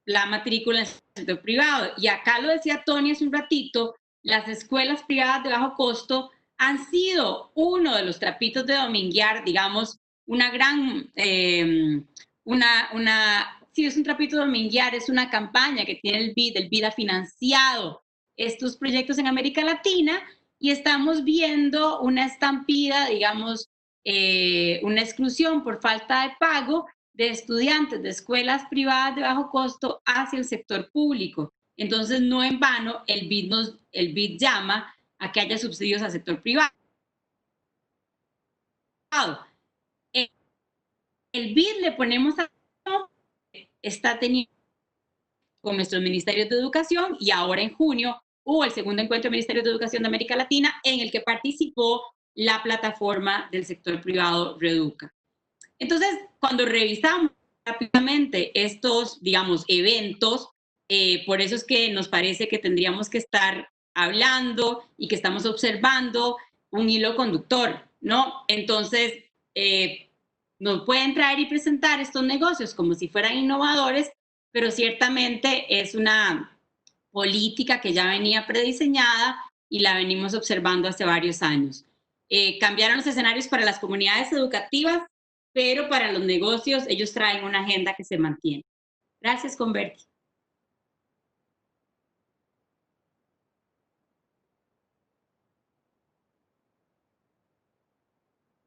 la matrícula en el sector privado. Y acá lo decía Tony hace un ratito, las escuelas privadas de bajo costo han sido uno de los trapitos de dominguear, digamos, una gran, sí, es un trapito de dominguear, es una campaña que tiene el BID ha financiado estos proyectos en América Latina, y estamos viendo una estampida, digamos, una exclusión por falta de pago de estudiantes de escuelas privadas de bajo costo hacia el sector público. Entonces, no en vano, el BID llama a que haya subsidios al sector privado. El BID le ponemos a está teniendo con nuestros ministerios de educación, y ahora en junio hubo el segundo encuentro de ministerios de educación de América Latina en el que participó la plataforma del sector privado Reduca. Entonces, cuando revisamos rápidamente estos, digamos, eventos, por eso es que nos parece que tendríamos que estar hablando y que estamos observando un hilo conductor, ¿no? Entonces, nos pueden traer y presentar estos negocios como si fueran innovadores, pero ciertamente es una política que ya venía prediseñada y la venimos observando hace varios años. Cambiaron los escenarios para las comunidades educativas, pero para los negocios ellos traen una agenda que se mantiene. Gracias, Converti.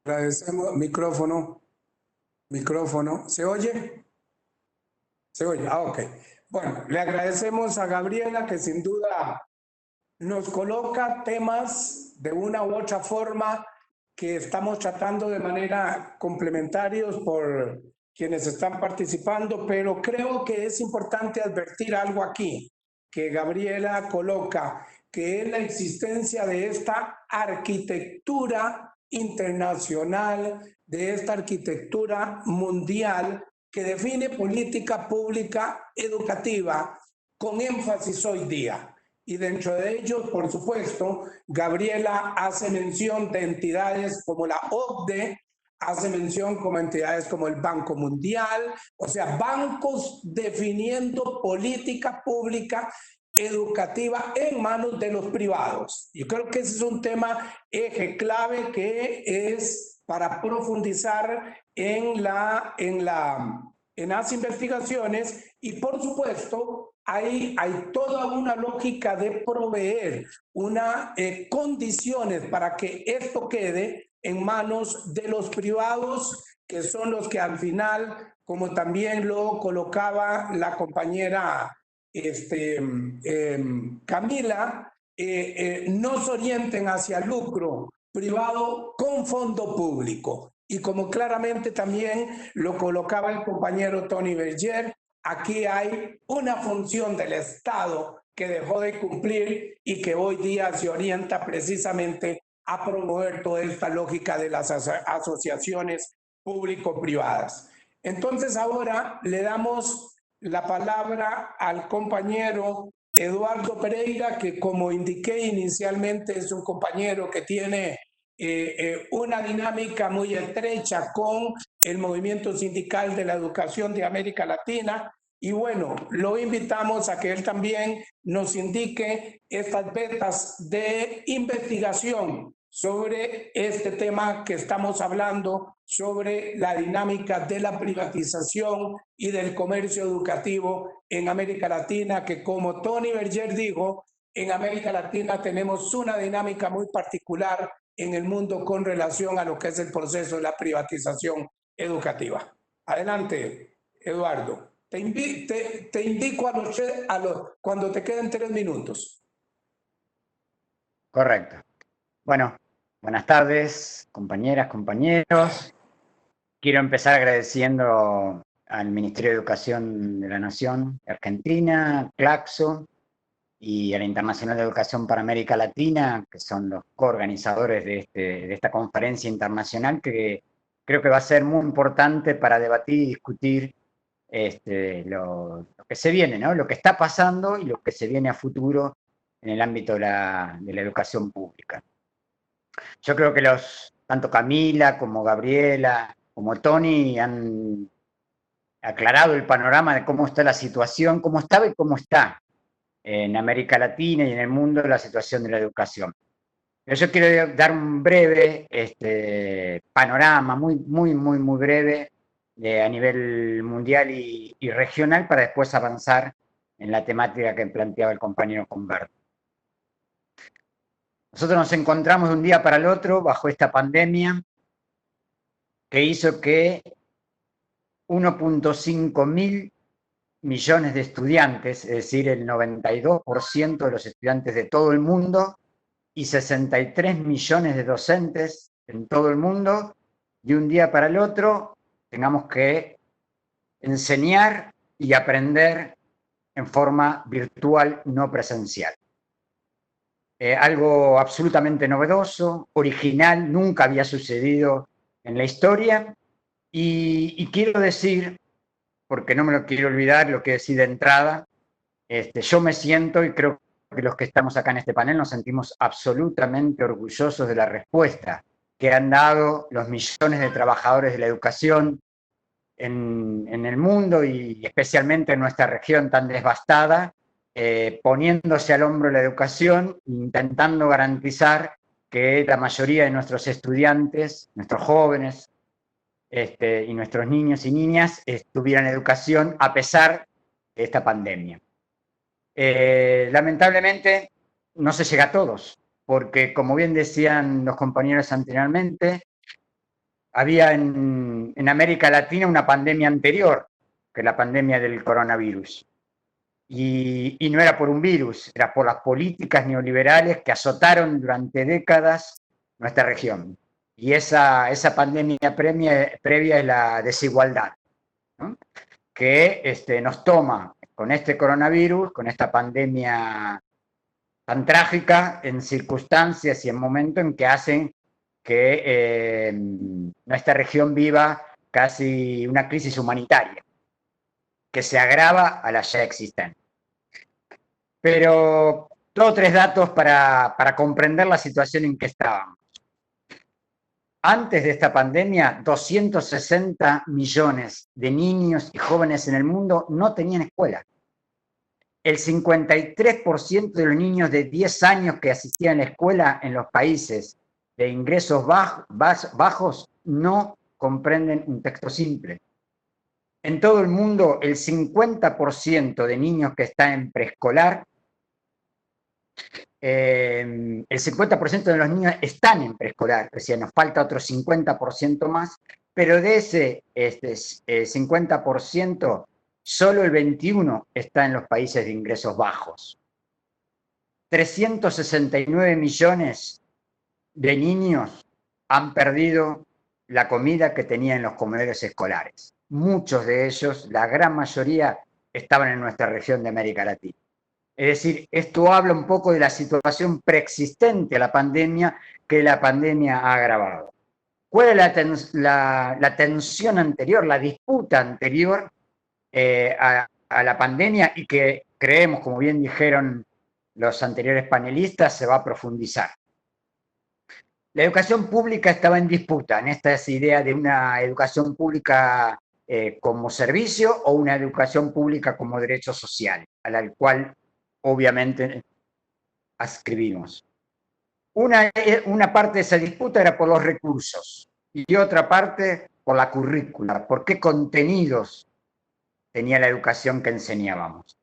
Agradecemos. Micrófono. ¿Se oye? Se oye. Ah, ok. Bueno, le agradecemos a Gabriela, que sin duda nos coloca temas de una u otra forma que estamos tratando de manera complementarios por quienes están participando, pero creo que es importante advertir algo aquí, que Gabriela coloca, que es la existencia de esta arquitectura internacional, de esta arquitectura mundial que define política pública educativa con énfasis hoy día. Y dentro de ellos, por supuesto, Gabriela hace mención de entidades como la OCDE, hace mención como entidades como el Banco Mundial, o sea, bancos definiendo política pública educativa en manos de los privados. Yo creo que ese es un tema eje clave que es para profundizar en las investigaciones, y por supuesto hay toda una lógica de proveer unas condiciones para que esto quede en manos de los privados, que son los que al final, como también lo colocaba la compañera Camila, nos orienten hacia el lucro privado con fondo público. Y como claramente también lo colocaba el compañero Tony Berger, aquí hay una función del Estado que dejó de cumplir y que hoy día se orienta precisamente a promover toda esta lógica de las asociaciones público-privadas. Entonces ahora le damos la palabra al compañero Eduardo Pereira, que como indiqué inicialmente es un compañero que tiene una dinámica muy estrecha con el movimiento sindical de la educación de América Latina, y bueno, lo invitamos a que él también nos indique estas vetas de investigación sobre este tema que estamos hablando, sobre la dinámica de la privatización y del comercio educativo en América Latina, que como Tony Berger dijo, en América Latina tenemos una dinámica muy particular en el mundo con relación a lo que es el proceso de la privatización educativa. Adelante, Eduardo. Te indico cuando te queden 3 minutos. Correcto. Bueno, buenas tardes, compañeras, compañeros. Quiero empezar agradeciendo al Ministerio de Educación de la Nación de Argentina, Claxo, y a la Internacional de Educación para América Latina, que son los coorganizadores de esta conferencia internacional, que creo que va a ser muy importante para debatir y discutir lo que se viene, ¿no? Lo que está pasando y lo que se viene a futuro en el ámbito de la educación pública. Yo creo que tanto Camila como Gabriela, como Tony han aclarado el panorama de cómo está la situación, cómo estaba y cómo está en América Latina y en el mundo la situación de la educación. Pero yo quiero dar un breve panorama, muy breve, a nivel mundial y regional, para después avanzar en la temática que planteaba el compañero Humberto. Nosotros nos encontramos de un día para el otro bajo esta pandemia que hizo que 1.5 mil millones de estudiantes, es decir, el 92% de los estudiantes de todo el mundo, y 63 millones de docentes en todo el mundo, de un día para el otro tengamos que enseñar y aprender en forma virtual, no presencial. Algo absolutamente novedoso, original, nunca había sucedido en la historia, y quiero decir, porque no me lo quiero olvidar, lo que decía de entrada, yo me siento, y creo que los que estamos acá en este panel nos sentimos absolutamente orgullosos de la respuesta que han dado los millones de trabajadores de la educación en el mundo y especialmente en nuestra región tan devastada, poniéndose al hombro la educación, intentando garantizar que la mayoría de nuestros estudiantes, nuestros jóvenes, y nuestros niños y niñas tuvieran educación a pesar de esta pandemia. Lamentablemente no se llega a todos, porque como bien decían los compañeros anteriormente, había en América Latina una pandemia anterior, que la pandemia del coronavirus. Y no era por un virus, era por las políticas neoliberales que azotaron durante décadas nuestra región. Y esa pandemia previa es la desigualdad, ¿no? Que nos toma con este coronavirus, con esta pandemia tan trágica, en circunstancias y en momentos en que hacen que nuestra región viva casi una crisis humanitaria, que se agrava a la ya existente. Pero 2 o 3 datos para comprender la situación en que estábamos. Antes de esta pandemia, 260 millones de niños y jóvenes en el mundo no tenían escuela. El 53% de los niños de 10 años que asistían a la escuela en los países de ingresos bajos no comprenden un texto simple. En todo el mundo, el 50% de niños que están en preescolar, el 50% de los niños están en preescolar, es decir, nos falta otro 50% más, pero de ese 50%, solo el 21% está en los países de ingresos bajos. 369 millones de niños han perdido la comida que tenían en los comedores escolares. Muchos de ellos, la gran mayoría, estaban en nuestra región de América Latina. Es decir, esto habla un poco de la situación preexistente a la pandemia que la pandemia ha agravado. ¿Cuál es la tensión anterior, la disputa anterior a la pandemia y que creemos, como bien dijeron los anteriores panelistas, se va a profundizar? La educación pública estaba en disputa en esta idea de una educación pública como servicio o una educación pública como derecho social, a la cual obviamente adscribimos. Una parte de esa disputa era por los recursos y otra parte por la currícula, por qué contenidos tenía la educación que enseñábamos.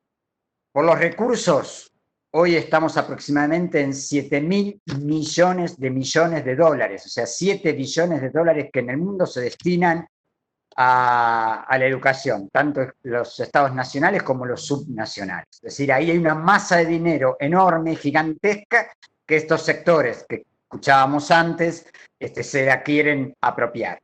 Por los recursos, hoy estamos aproximadamente en 7.000 millones de dólares, o sea, 7 billones de dólares que en el mundo se destinan a la educación, tanto los estados nacionales como los subnacionales. Es decir, ahí hay una masa de dinero enorme, gigantesca, que estos sectores que escuchábamos antes se la quieren apropiar.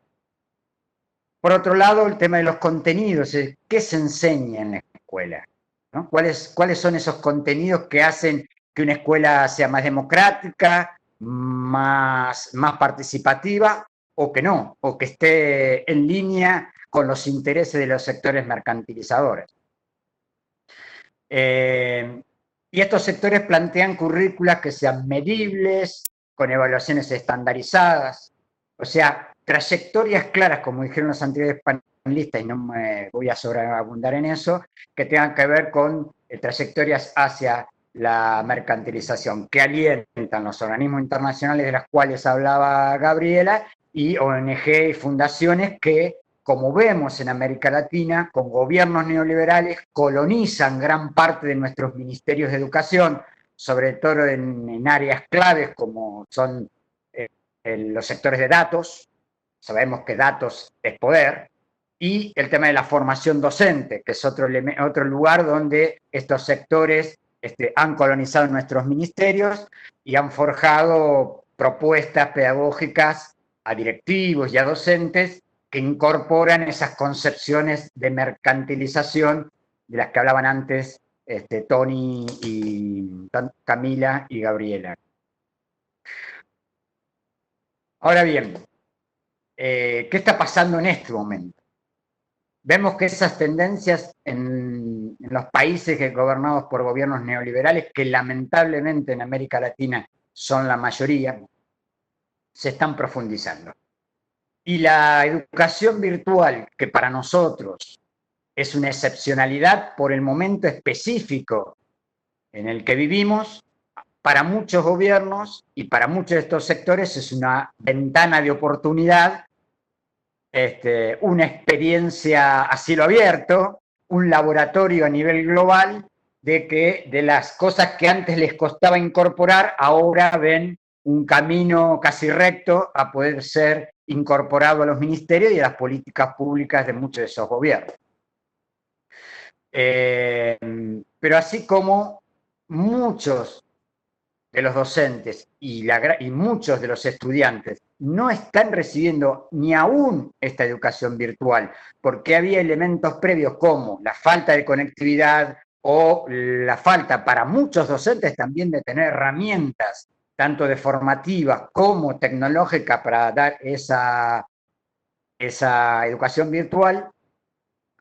Por otro lado, el tema de los contenidos, ¿qué se enseña en la escuela? ¿No? ¿Cuáles son esos contenidos que hacen que una escuela sea más democrática, más participativa, o que no, o que esté en línea con los intereses de los sectores mercantilizadores? Y estos sectores plantean currículas que sean medibles, con evaluaciones estandarizadas, o sea, trayectorias claras, como dijeron los anteriores panelistas, y no me voy a sobreabundar en eso, que tengan que ver con trayectorias hacia la mercantilización, que alientan los organismos internacionales de los cuales hablaba Gabriela, y ONG y fundaciones que, como vemos en América Latina, con gobiernos neoliberales, colonizan gran parte de nuestros ministerios de educación, sobre todo en áreas claves como son los sectores de datos. Sabemos que datos es poder, y el tema de la formación docente, que es otro lugar donde estos sectores han colonizado nuestros ministerios y han forjado propuestas pedagógicas a directivos y a docentes que incorporan esas concepciones de mercantilización de las que hablaban antes Tony y Camila y Gabriela. Ahora bien, ¿qué está pasando en este momento? Vemos que esas tendencias en los países gobernados por gobiernos neoliberales, que lamentablemente en América Latina son la mayoría, se están profundizando. Y la educación virtual, que para nosotros es una excepcionalidad por el momento específico en el que vivimos, para muchos gobiernos y para muchos de estos sectores es una ventana de oportunidad, una experiencia a cielo abierto, un laboratorio a nivel global de las cosas que antes les costaba incorporar, ahora ven un camino casi recto a poder ser incorporado a los ministerios y a las políticas públicas de muchos de esos gobiernos. Pero así como muchos de los docentes y muchos de los estudiantes no están recibiendo ni aún esta educación virtual, porque había elementos previos como la falta de conectividad o la falta para muchos docentes también de tener herramientas, tanto de formativas como tecnológicas, para dar esa educación virtual,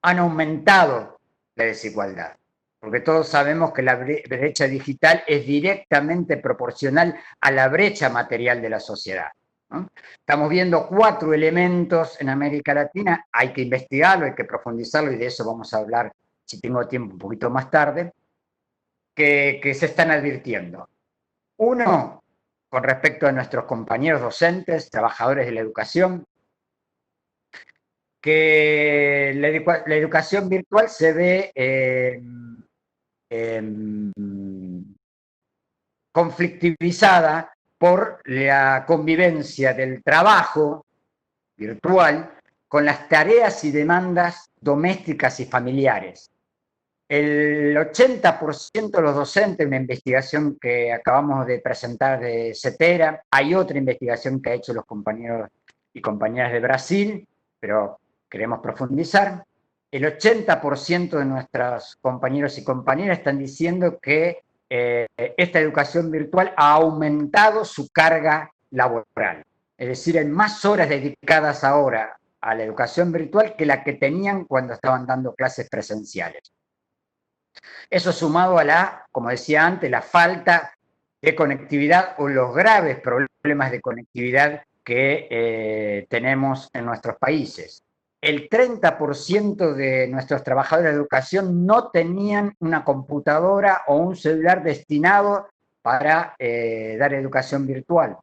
han aumentado la desigualdad. Porque todos sabemos que la brecha digital es directamente proporcional a la brecha material de la sociedad, ¿no? Estamos viendo 4 elementos en América Latina, hay que investigarlo, hay que profundizarlo, y de eso vamos a hablar, si tengo tiempo, un poquito más tarde, que se están advirtiendo. Uno, con respecto a nuestros compañeros docentes, trabajadores de la educación, que la educación virtual se ve conflictivizada por la convivencia del trabajo virtual con las tareas y demandas domésticas y familiares. El 80% de los docentes, una investigación que acabamos de presentar de CETERA, hay otra investigación que ha hecho los compañeros y compañeras de Brasil, pero queremos profundizar. El 80% de nuestros compañeros y compañeras están diciendo que esta educación virtual ha aumentado su carga laboral. Es decir, hay más horas dedicadas ahora a la educación virtual que la que tenían cuando estaban dando clases presenciales. Eso sumado a como decía antes, la falta de conectividad o los graves problemas de conectividad que tenemos en nuestros países. El 30% de nuestros trabajadores de educación no tenían una computadora o un celular destinado para dar educación virtual,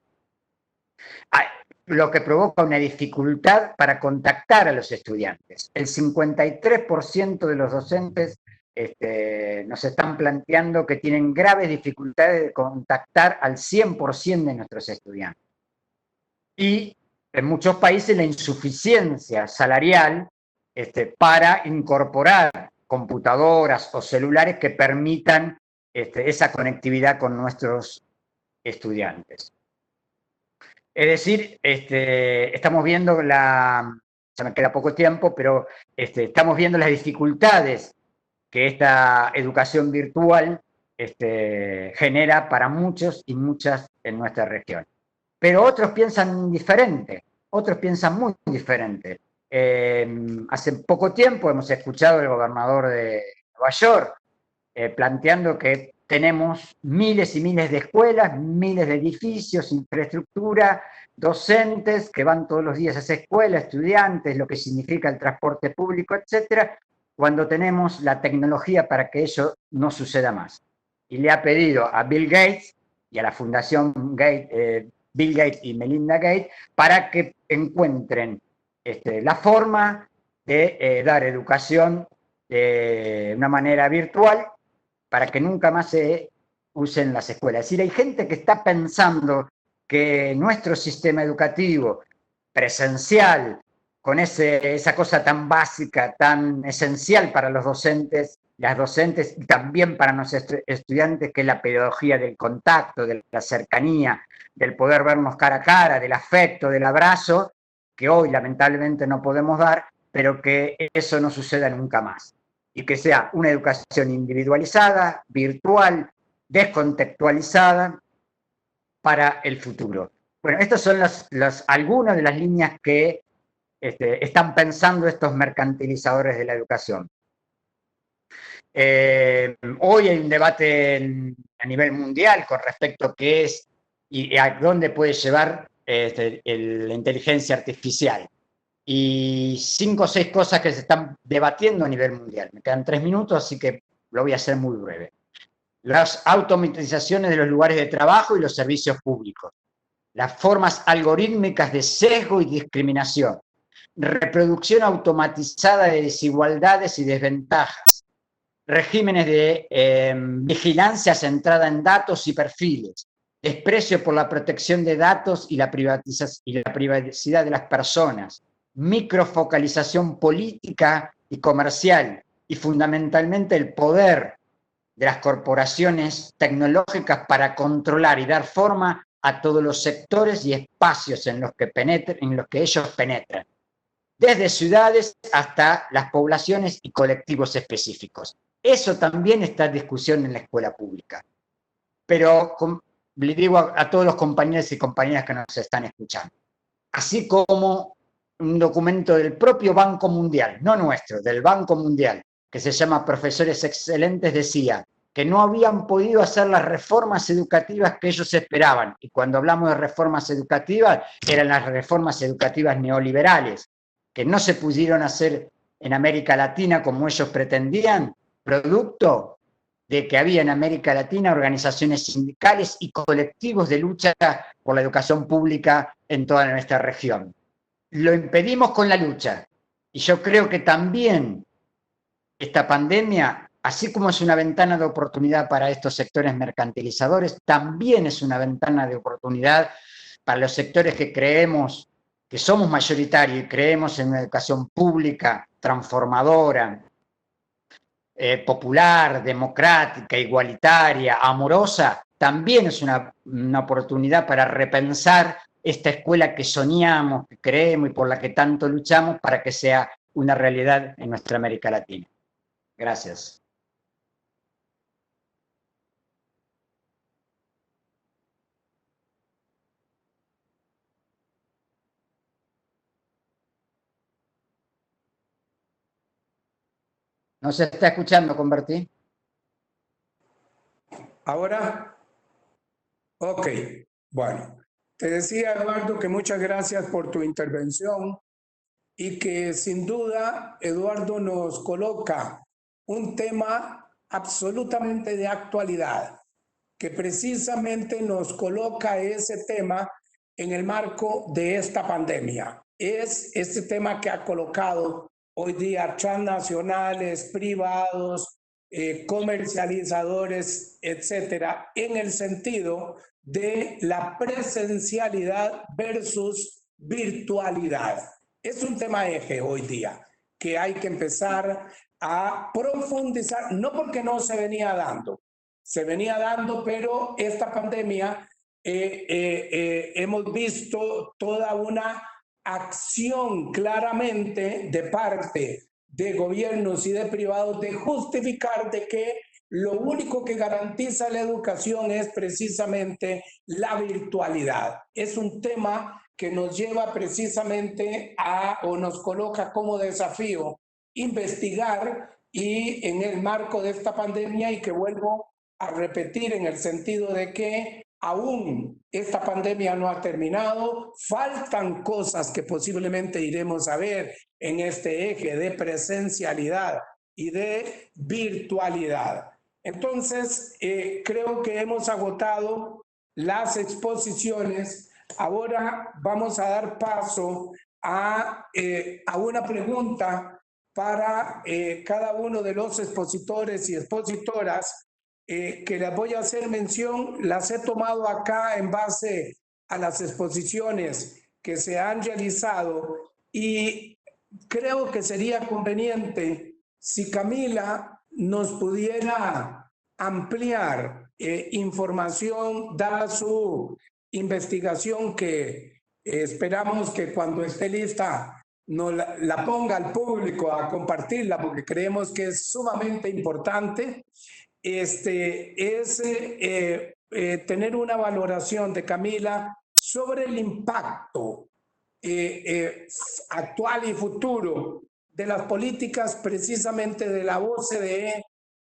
lo que provoca una dificultad para contactar a los estudiantes. El 53% de los docentes nos están planteando que tienen graves dificultades de contactar al 100% de nuestros estudiantes. Y en muchos países la insuficiencia salarial para incorporar computadoras o celulares que permitan esa conectividad con nuestros estudiantes. Es decir, estamos viendo ya me queda poco tiempo, pero estamos viendo las dificultades que esta educación virtual genera para muchos y muchas en nuestra región. Pero otros piensan diferente, otros piensan muy diferente. Hace poco tiempo hemos escuchado al gobernador de Nueva York planteando que tenemos miles y miles de escuelas, miles de edificios, infraestructura, docentes que van todos los días a esa escuela, estudiantes, lo que significa el transporte público, etcétera, cuando tenemos la tecnología para que eso no suceda más. Y le ha pedido a Bill Gates y a la Fundación Bill Gates y Melinda Gates para que encuentren la forma de dar educación de una manera virtual para que nunca más se usen las escuelas. Es decir, hay gente que está pensando que nuestro sistema educativo presencial, con esa cosa tan básica, tan esencial para los docentes, las docentes y también para nuestros estudiantes, que es la pedagogía del contacto, de la cercanía, del poder vernos cara a cara, del afecto, del abrazo, que hoy lamentablemente no podemos dar, pero que eso no suceda nunca más. Y que sea una educación individualizada, virtual, descontextualizada para el futuro. Bueno, estas son algunas de las líneas que están pensando estos mercantilizadores de la educación. Hoy hay un debate a nivel mundial con respecto a qué es y a dónde puede llevar la inteligencia artificial. Y 5 o 6 cosas que se están debatiendo a nivel mundial. Me quedan 3 minutos, así que lo voy a hacer muy breve. Las automatizaciones de los lugares de trabajo y los servicios públicos. Las formas algorítmicas de sesgo y discriminación. Reproducción automatizada de desigualdades y desventajas. Regímenes de vigilancia centrada en datos y perfiles. Desprecio por la protección de datos y la privacidad de las personas. Microfocalización política y comercial y fundamentalmente el poder de las corporaciones tecnológicas para controlar y dar forma a todos los sectores y espacios en los que ellos penetran, desde ciudades hasta las poblaciones y colectivos específicos. Eso también está en discusión en la escuela pública. Pero le digo a todos los compañeros y compañeras que nos están escuchando, así como un documento del propio Banco Mundial, no nuestro, del Banco Mundial, que se llama Profesores Excelentes, decía que no habían podido hacer las reformas educativas que ellos esperaban. Y cuando hablamos de reformas educativas, eran las reformas educativas neoliberales, que no se pudieron hacer en América Latina como ellos pretendían, producto de que había en América Latina organizaciones sindicales y colectivos de lucha por la educación pública en toda nuestra región. Lo impedimos con la lucha. Y yo creo que también esta pandemia, así como es una ventana de oportunidad para estos sectores mercantilizadores, también es una ventana de oportunidad para los sectores que creemos que somos mayoritarios y creemos en una educación pública, transformadora, popular, democrática, igualitaria, amorosa. También es una oportunidad para repensar esta escuela que soñamos, que creemos y por la que tanto luchamos para que sea una realidad en nuestra América Latina. Gracias. ¿No se está escuchando, Convertí? ¿Ahora? Ok, bueno. Te decía, Eduardo, que muchas gracias por tu intervención y que sin duda, Eduardo nos coloca un tema absolutamente de actualidad, que precisamente nos coloca ese tema en el marco de esta pandemia. Es este tema que ha colocado hoy día transnacionales, privados, comercializadores, etcétera, en el sentido de la presencialidad versus virtualidad. Es un tema eje hoy día. que hay que empezar a profundizar, no porque no se venía dando, pero esta pandemia hemos visto toda una acción claramente de parte de gobiernos y de privados de justificar de que lo único que garantiza la educación es precisamente la virtualidad. Es un tema que nos lleva precisamente o nos coloca como desafío investigar, y en el marco de esta pandemia, y que vuelvo a repetir en el sentido de que aún esta pandemia no ha terminado, faltan cosas que posiblemente iremos a ver en este eje de presencialidad y de virtualidad. Entonces, creo que hemos agotado las exposiciones. Ahora vamos a dar paso a una pregunta para cada uno de los expositores y expositoras, que les voy a hacer mención. Las he tomado acá en base a las exposiciones que se han realizado, y creo que sería conveniente si Camila nos pudiera ampliar información, dada su investigación, que esperamos que cuando esté lista nos la ponga al público a compartirla, porque creemos que es sumamente importante. Tener una valoración de Camila sobre el impacto actual y futuro de las políticas precisamente de la OCDE,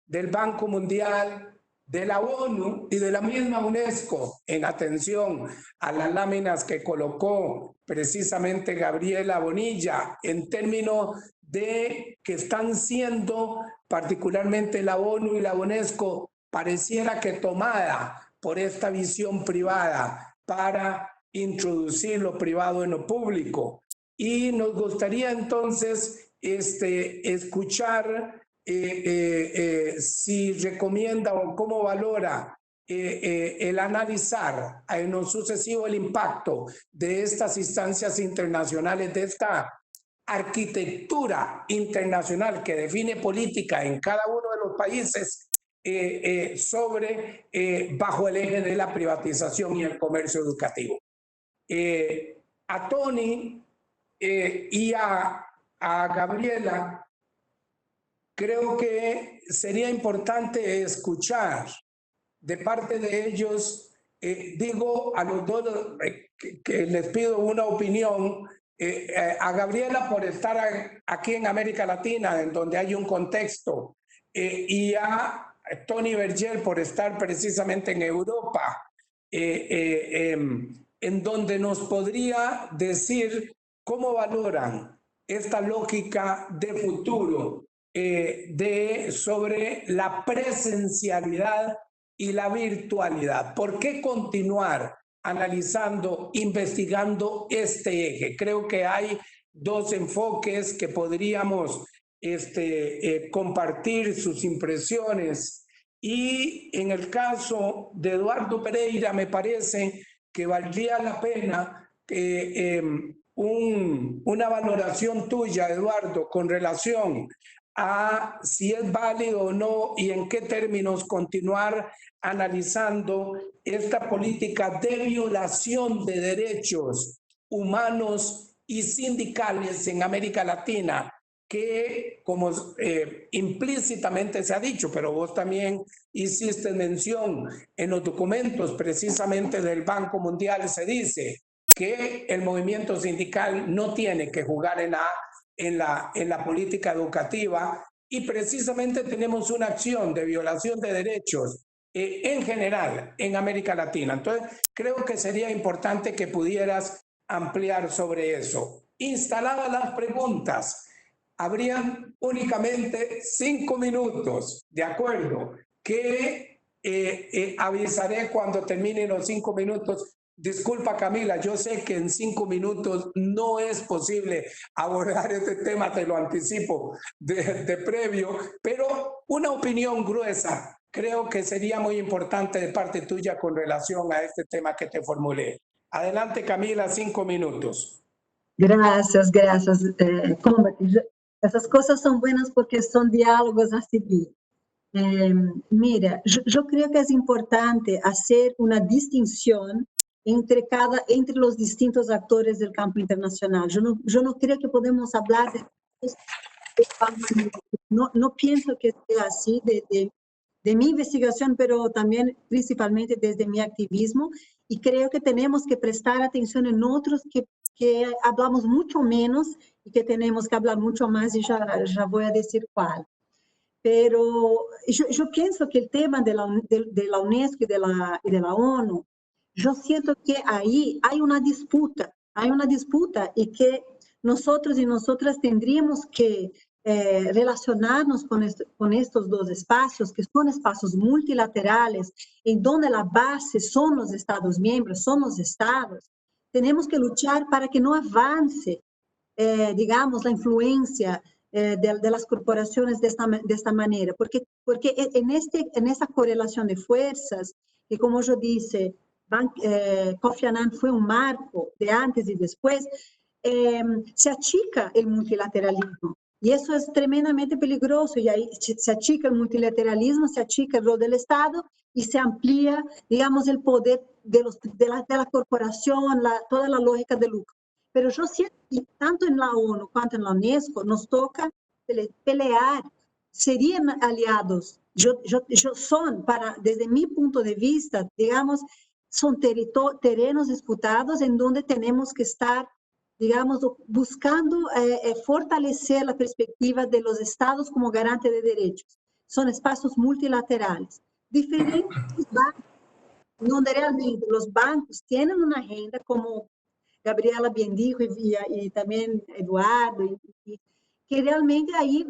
del Banco Mundial, de la ONU y de la misma UNESCO, en atención a las láminas que colocó precisamente Gabriela Bonilla, en términos de que están siendo, particularmente la ONU y la UNESCO, pareciera que tomada por esta visión privada para introducir lo privado en lo público. Y nos gustaría entonces escuchar si recomienda o cómo valora el analizar en lo sucesivo el impacto de estas instancias internacionales, de esta arquitectura internacional que define política en cada uno de los países, bajo el eje de la privatización y el comercio educativo. A Tony y a Gabriela, creo que sería importante escuchar de parte de ellos, digo a los dos que les pido una opinión, a Gabriela por estar aquí en América Latina, en donde hay un contexto, y a Tony Vergel por estar precisamente en Europa, en donde nos podría decir cómo valoran esta lógica de futuro sobre la presencialidad y la virtualidad. ¿Por qué continuar analizando, investigando este eje? Creo que hay dos enfoques que podríamos compartir sus impresiones, y en el caso de Eduardo Pereira me parece que valdría la pena una valoración tuya, Eduardo, con relación a si es válido o no y en qué términos continuar analizando esta política de violación de derechos humanos y sindicales en América Latina, que como implícitamente se ha dicho, pero vos también hiciste mención en los documentos precisamente del Banco Mundial, se dice que el movimiento sindical no tiene que jugar en la política educativa, y precisamente tenemos una acción de violación de derechos en general en América Latina. Entonces, creo que sería importante que pudieras ampliar sobre eso. Instaladas las preguntas, habrían únicamente 5 minutos, ¿de acuerdo? Que avisaré cuando terminen los 5 minutos. Disculpa, Camila, yo sé que en 5 minutos no es posible abordar este tema, te lo anticipo de previo, pero una opinión gruesa creo que sería muy importante de parte tuya con relación a este tema que te formulé. Adelante, Camila, 5 minutos. Gracias. Essas coisas são buenas porque são diálogos a seguir. Mira, yo creo que es importante hacer una distinción entre los distintos actores del campo internacional. Yo no creo que podemos hablar de no pienso que sea así de mi investigación, pero también principalmente desde mi activismo, y creo que tenemos que prestar atención en otros que hablamos mucho menos y que tenemos que hablar mucho más, y ya voy a decir cuál. Pero yo pienso que el tema de la UNESCO y de la ONU, yo siento que ahí hay una disputa y que nosotros y nosotras tendríamos que relacionarnos con estos dos espacios, que son espacios multilaterales, en donde la base son los Estados miembros, son los Estados. Tenemos que luchar para que no avance, digamos, la influencia de las corporaciones de esta manera, porque en esta correlación de fuerzas, que como yo dije, Kofi Annan fue un marco de antes y después, se achica el multilateralismo. Y eso es tremendamente peligroso, y ahí se achica el multilateralismo, se achica el rol del Estado y se amplía, digamos, el poder de la corporación, toda la lógica de lucro. Pero yo siento que tanto en la ONU cuanto en la UNESCO nos toca pelear, serían aliados. Son, desde mi punto de vista, digamos, son terrenos disputados en donde tenemos que estar, digamos, buscando fortalecer la perspectiva de los estados como garante de derechos. Son espacios multilaterales, diferentes bancos, donde realmente los bancos tienen una agenda, como Gabriela bien dijo, y también Eduardo, que realmente ahí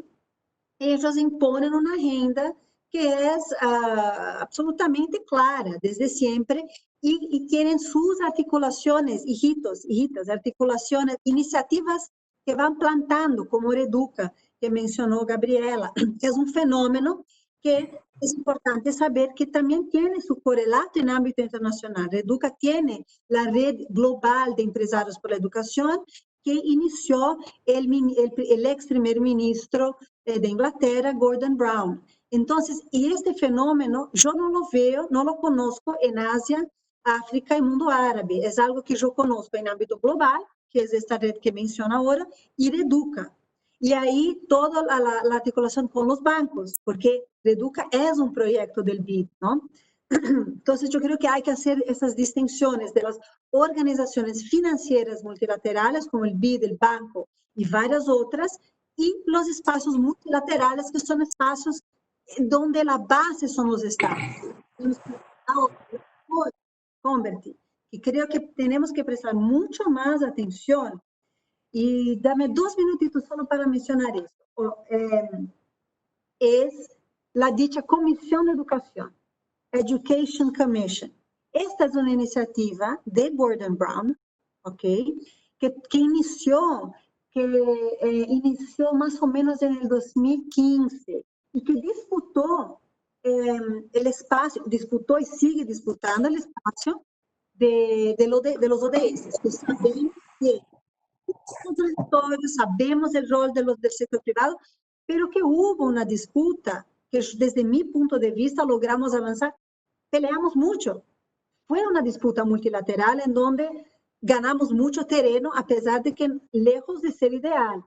ellos imponen una agenda que es absolutamente clara desde siempre, y tienen sus articulaciones, hijitas, articulaciones, iniciativas que van plantando, como Reduca, que mencionó Gabriela, que es un fenómeno que es importante saber que también tiene su correlato en ámbito internacional. Reduca tiene la red global de empresarios por la educación, que inició el ex primer ministro de Inglaterra, Gordon Brown. Entonces, y este fenómeno yo no lo veo, no lo conozco en Asia, África y mundo árabe. Es algo que yo conozco en ámbito global, que es esta red que menciona ahora, y Reduca. Y ahí toda la articulación con los bancos, porque Reduca es un proyecto del BID, ¿no? Entonces, yo creo que hay que hacer esas distinciones de las organizaciones financieras multilaterales, como el BID, el banco y varias otras, y los espacios multilaterales, que son espacios donde la base son los estados. Convertir. Y creo que tenemos que prestar mucho más atención. Y dame 2 minutitos solo para mencionar esto. Es la dicha Comisión de Educación, Education Commission. Esta es una iniciativa de Gordon Brown, ¿okay? que inició más o menos en el 2015 y que disputó el espacio, disputó y sigue disputando el espacio de los ODS, que sabemos que contradictorios, sabemos el rol del sector privado, pero que hubo una disputa que desde mi punto de vista logramos avanzar. Peleamos mucho. Fue una disputa multilateral en donde ganamos mucho terreno, a pesar de que lejos de ser ideal.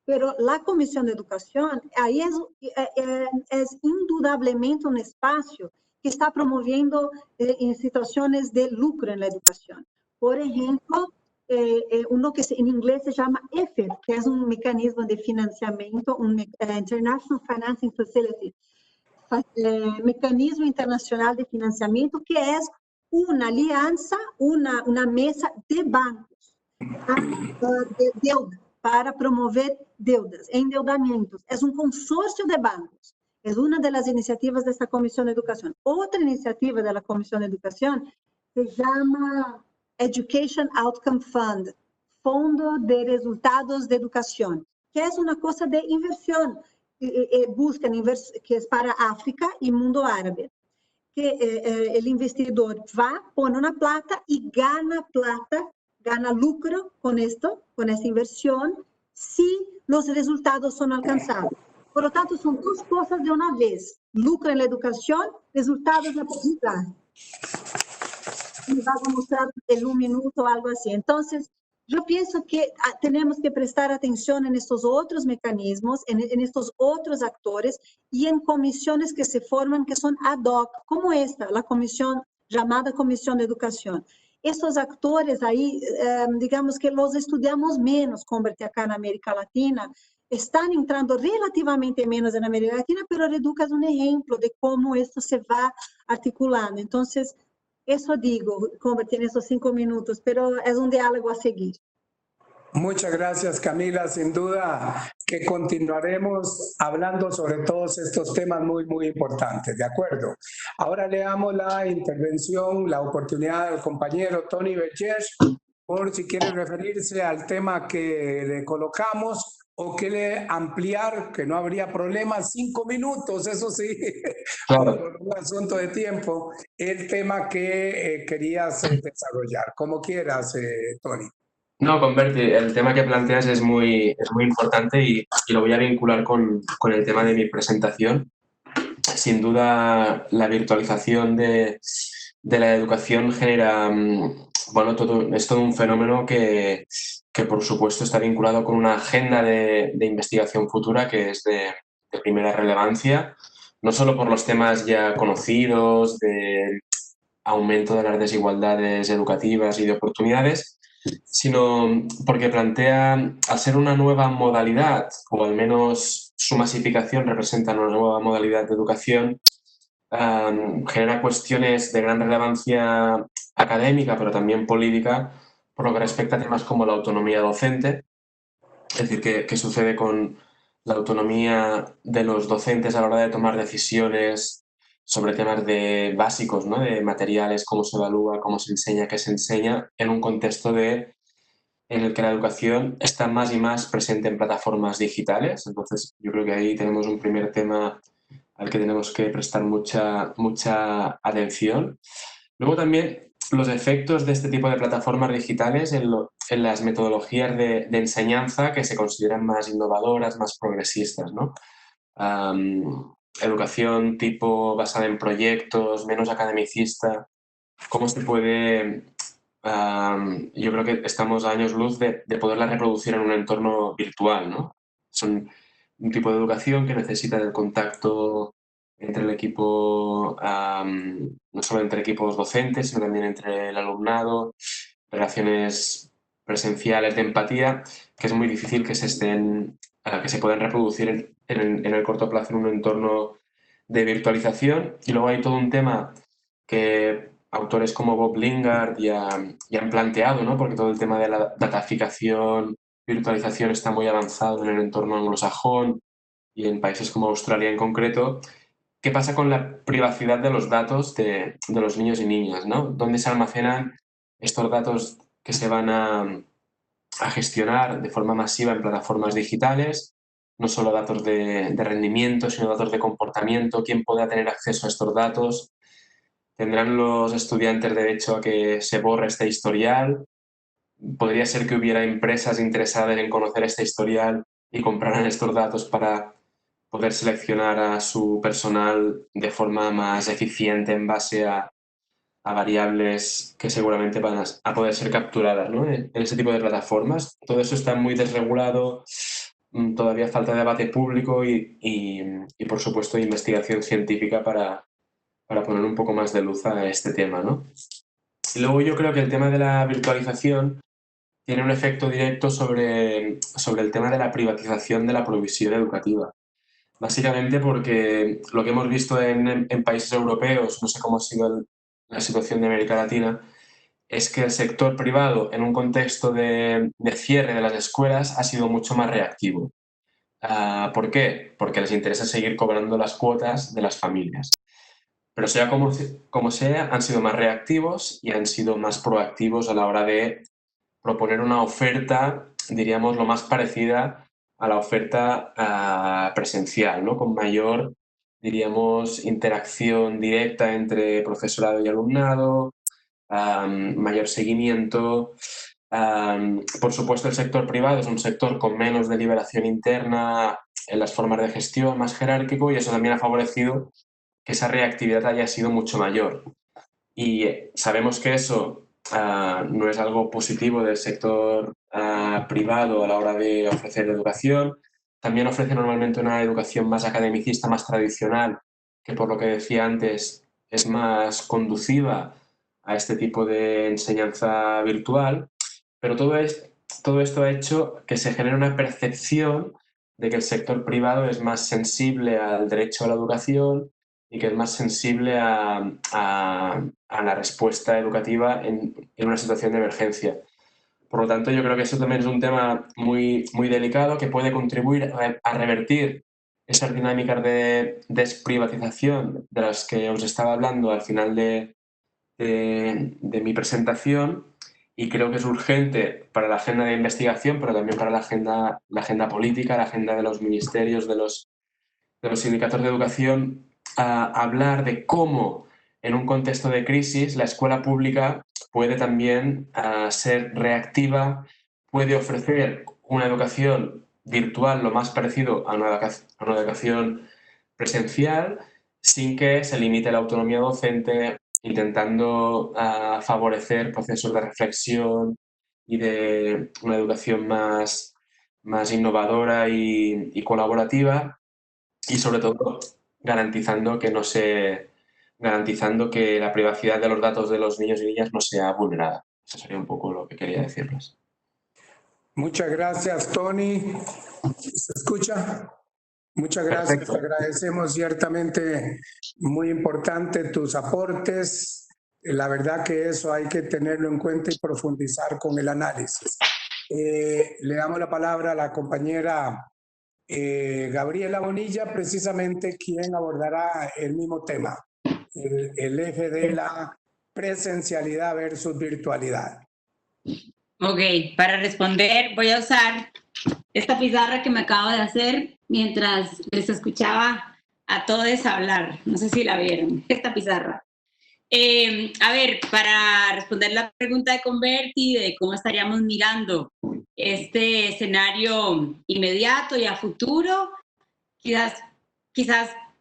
Pero la Comisión de Educación, ahí es indudablemente un espacio que está promoviendo en situaciones de lucro en la educación. Por ejemplo, uno que en inglés se llama EFER, que es un mecanismo de financiamiento, un International Financing Facility, mecanismo internacional de financiamiento, que es una alianza, una mesa de bancos de deuda, para promover deudas, endeudamientos. Es un consorcio de bancos. Es una de las iniciativas de esta Comisión de Educación. Otra iniciativa de la Comisión de Educación se llama Education Outcome Fund, Fondo de Resultados de Educación, que es una cosa de inversión. Buscan que es para África y mundo árabe. Que el investidor va, pone una plata y gana lucro con esto, con esta inversión, si los resultados son alcanzados. Por lo tanto, son dos cosas de una vez. Lucro en la educación, resultados en la publicidad. Me va a mostrar en un minuto o algo así. Entonces, yo pienso que tenemos que prestar atención en estos otros mecanismos, en estos otros actores y en comisiones que se forman que son ad hoc, como esta, la comisión llamada Comisión de Educación. Estos actores ahí, digamos que los estudiamos menos, Converte, acá en América Latina, están entrando relativamente menos en América Latina, pero Reduca es un ejemplo de cómo esto se va articulando. Entonces, eso digo, Converte, en esos 5 minutos, pero es un diálogo a seguir. Muchas gracias, Camila. Sin duda que continuaremos hablando sobre todos estos temas muy importantes, ¿de acuerdo? Ahora le damos la intervención, la oportunidad al compañero Tony Vergés, por si quiere referirse al tema que le colocamos o quiere ampliar, que no habría problema, 5 minutos, eso sí, Claro. por un asunto de tiempo, el tema que querías desarrollar. Como quieras, Tony. No, Converti, el tema que planteas es muy importante y lo voy a vincular con el tema de mi presentación. Sin duda, la virtualización de la educación genera, bueno, es todo un fenómeno que por supuesto está vinculado con una agenda de investigación futura que es de primera relevancia, no solo por los temas ya conocidos de aumento de las desigualdades educativas y de oportunidades, sino porque plantea, al ser una nueva modalidad, o al menos su masificación representa una nueva modalidad de educación, genera cuestiones de gran relevancia académica, pero también política, por lo que respecta a temas como la autonomía docente, es decir, qué sucede con la autonomía de los docentes a la hora de tomar decisiones sobre temas básicos, ¿no? De materiales, cómo se evalúa, cómo se enseña, qué se enseña, en un contexto en el que la educación está más y más presente en plataformas digitales. Entonces, yo creo que ahí tenemos un primer tema al que tenemos que prestar mucha atención. Luego también los efectos de este tipo de plataformas digitales en las metodologías de enseñanza que se consideran más innovadoras, más progresistas, ¿no? Educación tipo basada en proyectos, menos academicista. ¿Cómo se puede...? Yo creo que estamos a años luz de poderla reproducir en un entorno virtual, ¿no? Son un tipo de educación que necesita del contacto entre el equipo, no solo entre equipos docentes, sino también entre el alumnado, relaciones presenciales de empatía, que es muy difícil que se puedan reproducir en el corto plazo en un entorno de virtualización. Y luego hay todo un tema que autores como Bob Lingard ya han planteado, ¿no? Porque todo el tema de la dataficación, virtualización está muy avanzado en el entorno anglosajón y en países como Australia en concreto. ¿Qué pasa con la privacidad de los datos de los niños y niñas, ¿no? ¿Dónde se almacenan estos datos que se van a gestionar de forma masiva en plataformas digitales? No solo datos de rendimiento, sino datos de comportamiento. ¿Quién podrá tener acceso a estos datos? ¿Tendrán los estudiantes derecho a que se borre este historial? ¿Podría ser que hubiera empresas interesadas en conocer este historial y compraran estos datos para poder seleccionar a su personal de forma más eficiente en base a variables que seguramente van a poder ser capturadas, ¿no? En ese tipo de plataformas? Todo eso está muy desregulado, todavía falta debate público y por supuesto, investigación científica para poner un poco más de luz a este tema, ¿no? Y luego yo creo que el tema de la virtualización tiene un efecto directo sobre el tema de la privatización de la provisión educativa. Básicamente porque lo que hemos visto en países europeos, no sé cómo ha sido la situación de América Latina, es que el sector privado, en un contexto de cierre de las escuelas, ha sido mucho más reactivo. ¿Por qué? Porque les interesa seguir cobrando las cuotas de las familias. Pero sea como sea, han sido más reactivos y han sido más proactivos a la hora de proponer una oferta, diríamos, lo más parecida a la oferta presencial, ¿no? Con mayor, diríamos, interacción directa entre profesorado y alumnado, mayor seguimiento, Por supuesto, el sector privado es un sector con menos deliberación interna en las formas de gestión, más jerárquico, y eso también ha favorecido que esa reactividad haya sido mucho mayor. Y sabemos que eso no es algo positivo del sector privado a la hora de ofrecer educación. También ofrece normalmente una educación más academicista, más tradicional, que por lo que decía antes es más conduciva a este tipo de enseñanza virtual. Pero todo esto ha hecho que se genere una percepción de que el sector privado es más sensible al derecho a la educación y que es más sensible a la respuesta educativa en una situación de emergencia. Por lo tanto, yo creo que eso también es un tema muy, muy delicado que puede contribuir a revertir esas dinámicas de desprivatización de las que os estaba hablando al final de mi presentación, y creo que es urgente para la agenda de investigación, pero también para la agenda política, la agenda de los ministerios, de los sindicatos de educación, hablar de cómo en un contexto de crisis la escuela pública puede también ser reactiva, puede ofrecer una educación virtual lo más parecido a una educación presencial, sin que se limite la autonomía docente, intentando favorecer procesos de reflexión y de una educación más innovadora y colaborativa, y sobre todo garantizando que la privacidad de los datos de los niños y niñas no sea vulnerada. Eso sería un poco lo que quería decirles. Muchas gracias, Tony. ¿Se escucha? Muchas gracias. Perfecto. Te agradecemos, ciertamente muy importante tus aportes. La verdad que eso hay que tenerlo en cuenta y profundizar con el análisis. Le damos la palabra a la compañera Gabriela Bonilla, precisamente quien abordará el mismo tema, el eje de la presencialidad versus virtualidad. Ok, para responder voy a usar esta pizarra que me acabo de hacer mientras les escuchaba a todos hablar. No sé si la vieron, esta pizarra. A ver, para responder la pregunta de Converti de cómo estaríamos mirando este escenario inmediato y a futuro, quizás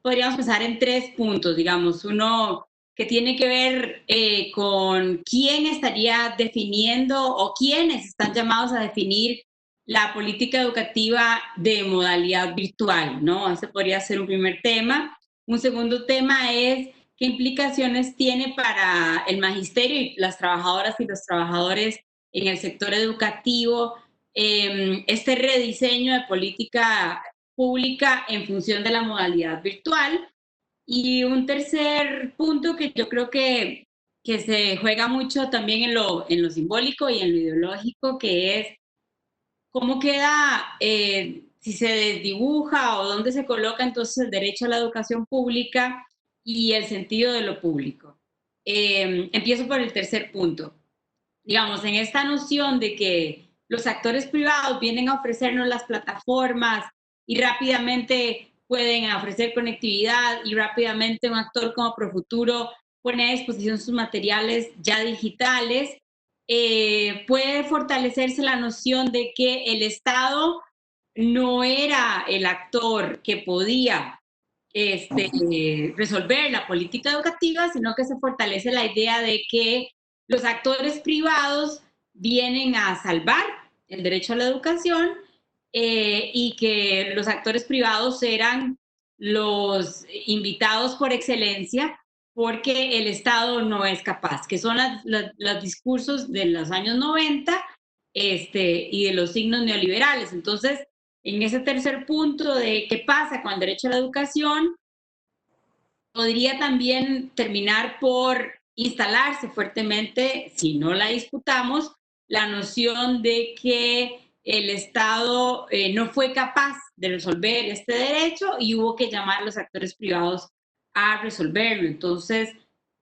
podríamos pensar en 3 puntos, digamos. Uno que tiene que ver con quién estaría definiendo o quiénes están llamados a definir la política educativa de modalidad virtual, ¿no? Ese podría ser un primer tema. Un segundo tema es qué implicaciones tiene para el magisterio y las trabajadoras y los trabajadores en el sector educativo este rediseño de política pública en función de la modalidad virtual. Y un tercer punto que yo creo que se juega mucho también en lo simbólico y en lo ideológico, que es cómo queda, si se desdibuja o dónde se coloca entonces el derecho a la educación pública y el sentido de lo público. Empiezo por el tercer punto. Digamos, en esta noción de que los actores privados vienen a ofrecernos las plataformas y rápidamente pueden ofrecer conectividad y rápidamente un actor como Profuturo pone a disposición sus materiales ya digitales, puede fortalecerse la noción de que el Estado no era el actor que podía resolver la política educativa, sino que se fortalece la idea de que los actores privados vienen a salvar el derecho a la educación y que los actores privados eran los invitados por excelencia porque el Estado no es capaz, que son los discursos de los años 90 y de los signos neoliberales. Entonces, en ese tercer punto de qué pasa con el derecho a la educación, podría también terminar por instalarse fuertemente, si no la disputamos, la noción de que el Estado no fue capaz de resolver este derecho y hubo que llamar a los actores privados a resolverlo. Entonces,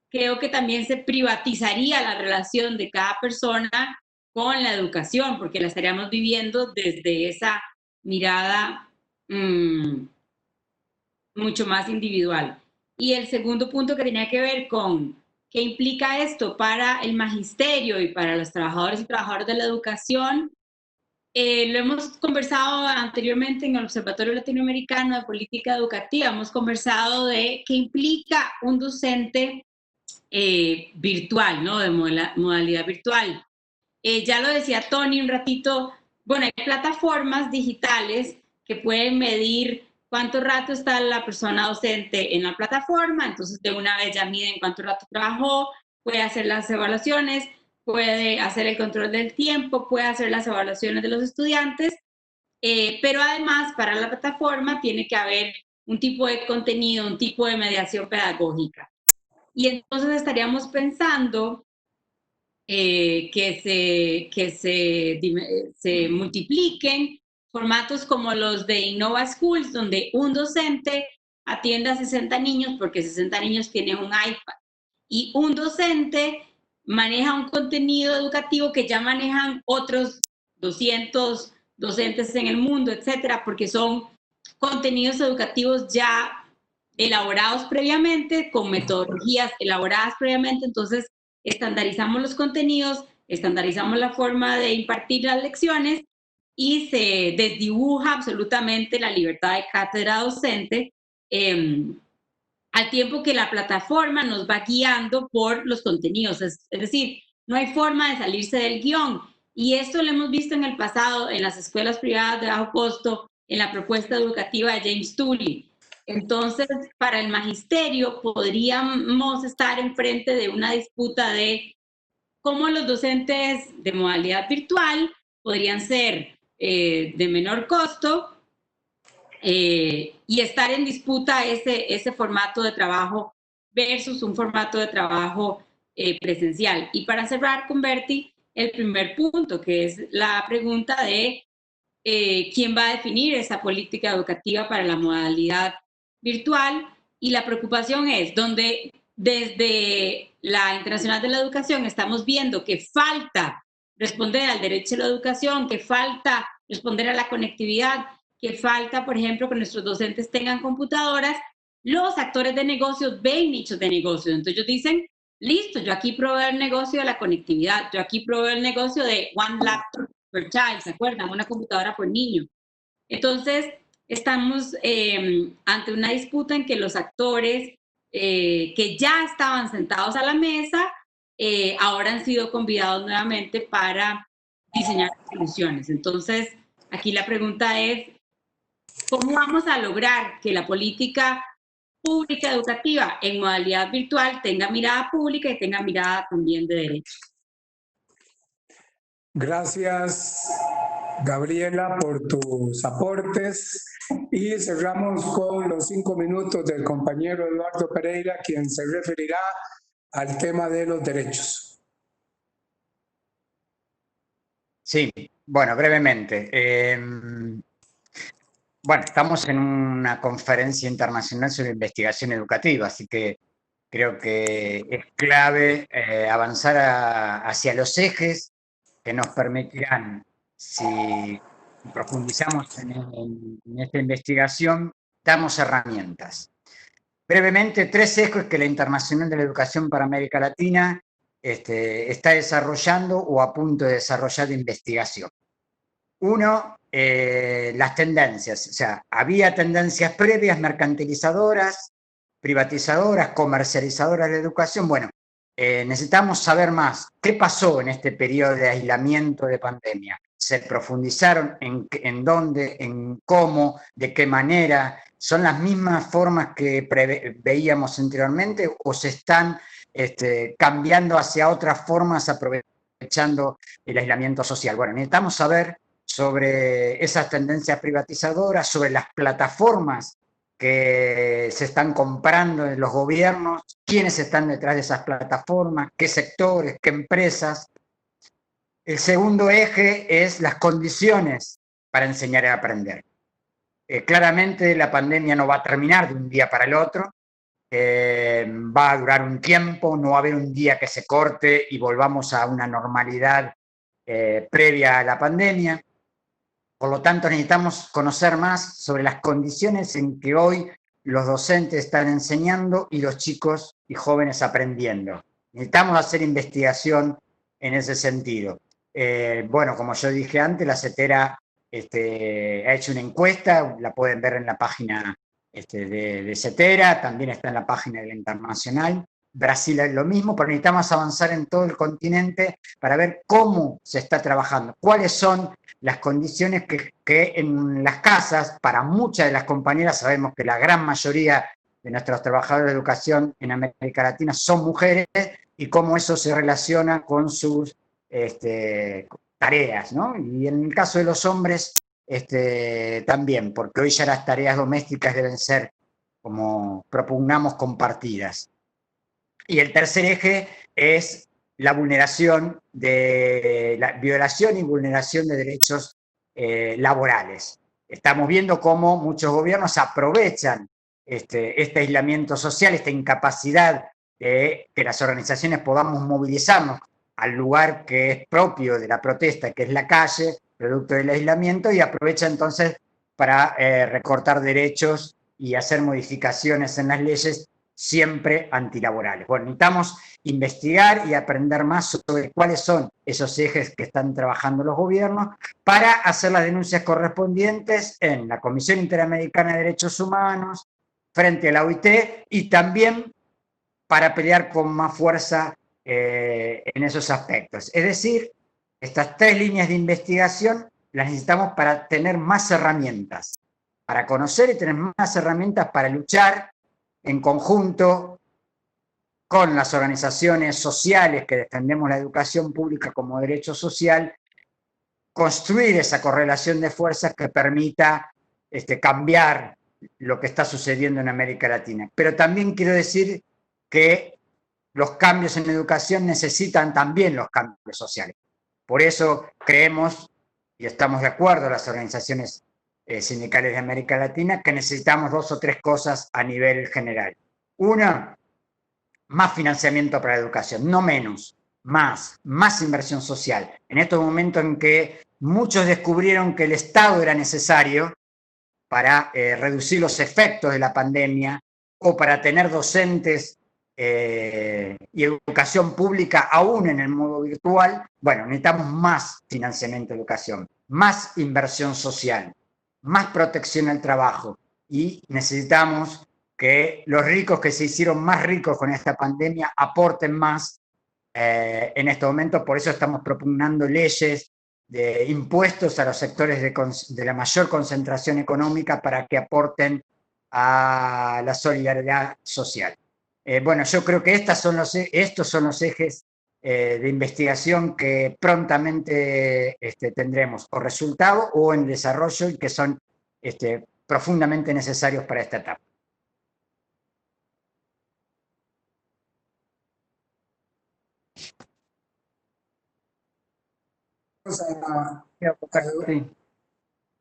creo que también se privatizaría la relación de cada persona con la educación, porque la estaríamos viviendo desde esa mirada mucho más individual. Y el segundo punto que tenía que ver con ¿Qué implica esto para el magisterio y para los trabajadores y trabajadoras de la educación? Lo hemos conversado anteriormente en el Observatorio Latinoamericano de Política Educativa. Hemos conversado de qué implica un docente virtual, ¿no? De modalidad virtual. Ya lo decía Tony un ratito, bueno, hay plataformas digitales que pueden medir cuánto rato está la persona docente en la plataforma, entonces de una vez ya miden cuánto rato trabajó, puede hacer las evaluaciones, puede hacer el control del tiempo, puede hacer las evaluaciones de los estudiantes, pero además para la plataforma tiene que haber un tipo de contenido, un tipo de mediación pedagógica. Y entonces estaríamos pensando que se multipliquen formatos como los de Innova Schools, donde un docente atiende a 60 niños, porque 60 niños tienen un iPad, y un docente maneja un contenido educativo que ya manejan otros 200 docentes en el mundo, etcétera, porque son contenidos educativos ya elaborados previamente, con metodologías elaboradas previamente. Entonces estandarizamos los contenidos, estandarizamos la forma de impartir las lecciones y se desdibuja absolutamente la libertad de cátedra docente, al tiempo que la plataforma nos va guiando por los contenidos. Es decir, no hay forma de salirse del guión. Y esto lo hemos visto en el pasado en las escuelas privadas de bajo costo, en la propuesta educativa de James Tully. Entonces, para el magisterio podríamos estar enfrente de una disputa de cómo los docentes de modalidad virtual podrían ser de menor costo, y estar en disputa ese formato de trabajo versus un formato de trabajo presencial. Y para cerrar con Bertie, el primer punto, que es la pregunta de quién va a definir esa política educativa para la modalidad virtual, y la preocupación es donde desde la Internacional de la Educación estamos viendo que falta responder al derecho a la educación, que falta responder a la conectividad, que falta, por ejemplo, que nuestros docentes tengan computadoras. Los actores de negocios ven nichos de negocios, entonces ellos dicen, listo, yo aquí proveo el negocio de la conectividad, yo aquí proveo el negocio de one laptop per child, ¿se acuerdan? Una computadora por niño. Entonces, estamos ante una disputa en que los actores que ya estaban sentados a la mesa, ahora han sido convidados nuevamente para diseñar soluciones. Entonces, aquí la pregunta es, ¿cómo vamos a lograr que la política pública educativa en modalidad virtual tenga mirada pública y tenga mirada también de derecho? Gracias, Gabriela, por tus aportes, y cerramos con los 5 minutos del compañero Eduardo Pereira, quien se referirá al tema de los derechos. Sí, bueno, brevemente. Bueno, estamos en una conferencia internacional sobre investigación educativa, así que creo que es clave avanzar hacia los ejes que nos permitirán, si profundizamos en esta investigación, darnos herramientas. Brevemente, 3 ejes que la Internacional de la Educación para América Latina está desarrollando o a punto de desarrollar de investigación. Uno, las tendencias, o sea, había tendencias previas mercantilizadoras, privatizadoras, comercializadoras de la educación. Bueno, necesitamos saber más qué pasó en este periodo de aislamiento de pandemia. ¿Se profundizaron en dónde, en cómo, de qué manera? ¿Son las mismas formas que veíamos anteriormente o se están cambiando hacia otras formas aprovechando el aislamiento social? Bueno, necesitamos saber sobre esas tendencias privatizadoras, sobre las plataformas que se están comprando en los gobiernos, quiénes están detrás de esas plataformas, qué sectores, qué empresas. El segundo eje es las condiciones para enseñar y aprender. Claramente la pandemia no va a terminar de un día para el otro, va a durar un tiempo, no va a haber un día que se corte y volvamos a una normalidad previa a la pandemia. Por lo tanto, necesitamos conocer más sobre las condiciones en que hoy los docentes están enseñando y los chicos y jóvenes aprendiendo. Necesitamos hacer investigación en ese sentido. Bueno, como yo dije antes, la CETERA ha hecho una encuesta, la pueden ver en la página de CETERA, también está en la página de la Internacional. Brasil es lo mismo, pero necesitamos avanzar en todo el continente para ver cómo se está trabajando, cuáles son las condiciones que en las casas, para muchas de las compañeras, sabemos que la gran mayoría de nuestros trabajadores de educación en América Latina son mujeres, y cómo eso se relaciona con sus tareas, ¿no? Y en el caso de los hombres, también, porque hoy ya las tareas domésticas deben ser, como propugnamos, compartidas. Y el tercer eje es la vulneración la violación y vulneración de derechos laborales. Estamos viendo cómo muchos gobiernos aprovechan este aislamiento social, esta incapacidad de que las organizaciones podamos movilizarnos al lugar que es propio de la protesta, que es la calle, producto del aislamiento, y aprovecha entonces para recortar derechos y hacer modificaciones en las leyes siempre antilaborales. Bueno, necesitamos investigar y aprender más sobre cuáles son esos ejes que están trabajando los gobiernos para hacer las denuncias correspondientes en la Comisión Interamericana de Derechos Humanos, frente a la OIT, y también para pelear con más fuerza en esos aspectos. Es decir, estas 3 líneas de investigación las necesitamos para tener más herramientas, para conocer y tener más herramientas para luchar en conjunto con las organizaciones sociales que defendemos la educación pública como derecho social, construir esa correlación de fuerzas que permita cambiar lo que está sucediendo en América Latina. Pero también quiero decir que los cambios en educación necesitan también los cambios sociales. Por eso creemos, y estamos de acuerdo las organizaciones sindicales de América Latina, que necesitamos 2 o 3 cosas a nivel general. Una, más financiamiento para la educación, no menos, más inversión social. En estos momentos en que muchos descubrieron que el Estado era necesario para reducir los efectos de la pandemia o para tener docentes y educación pública aún en el modo virtual, bueno, necesitamos más financiamiento de educación, más inversión social, más protección al trabajo, y necesitamos que los ricos que se hicieron más ricos con esta pandemia aporten más en este momento. Por eso estamos propugnando leyes de impuestos a los sectores de la mayor concentración económica para que aporten a la solidaridad social. Bueno, yo creo que estos son los ejes de investigación que prontamente tendremos o resultado o en desarrollo, y que son profundamente necesarios para esta etapa.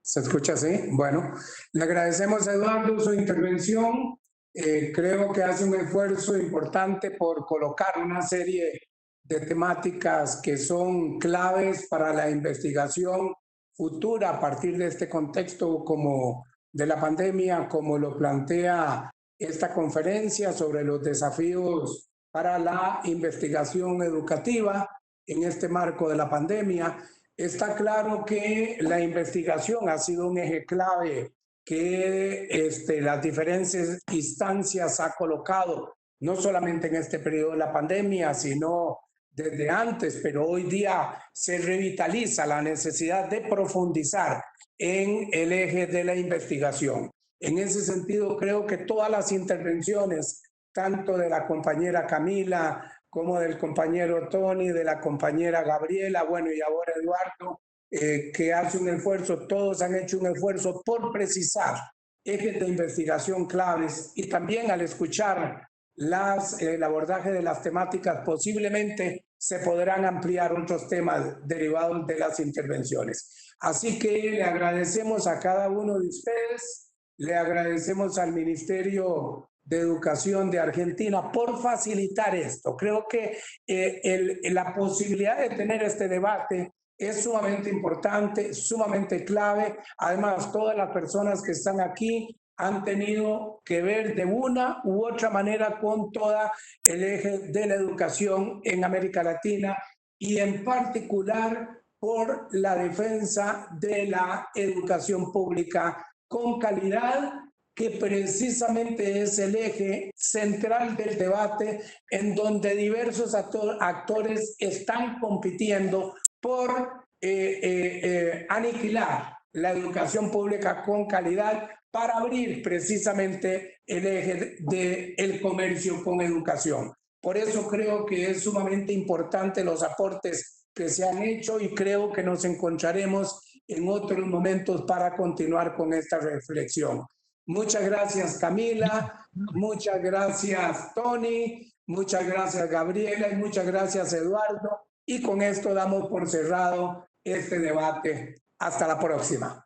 ¿Se escucha así? Bueno, le agradecemos a Eduardo su intervención. Creo que hace un esfuerzo importante por colocar una serie de temáticas que son claves para la investigación futura a partir de este contexto como de la pandemia, como lo plantea esta conferencia sobre los desafíos para la investigación educativa en este marco de la pandemia. Está claro que la investigación ha sido un eje clave que las diferentes instancias ha colocado, no solamente en este periodo de la pandemia, sino desde antes, pero hoy día se revitaliza la necesidad de profundizar en el eje de la investigación. En ese sentido, creo que todas las intervenciones, tanto de la compañera Camila como del compañero Tony, de la compañera Gabriela, bueno, y ahora Eduardo, que hace un esfuerzo, todos han hecho un esfuerzo por precisar ejes de investigación claves, y también al escuchar el abordaje de las temáticas, posiblemente se podrán ampliar otros temas derivados de las intervenciones. Así que le agradecemos a cada uno de ustedes, le agradecemos al Ministerio de Educación de Argentina por facilitar esto. Creo que la posibilidad de tener este debate es sumamente importante, sumamente clave. Además, todas las personas que están aquí han tenido que ver de una u otra manera con toda el eje de la educación en América Latina y en particular por la defensa de la educación pública con calidad, que precisamente es el eje central del debate en donde diversos actores están compitiendo por aniquilar la educación pública con calidad para abrir precisamente el eje del comercio con educación. Por eso creo que es sumamente importante los aportes que se han hecho y creo que nos encontraremos en otros momentos para continuar con esta reflexión. Muchas gracias, Camila. Muchas gracias, Tony. Muchas gracias, Gabriela. Y muchas gracias, Eduardo. Y con esto damos por cerrado este debate. Hasta la próxima.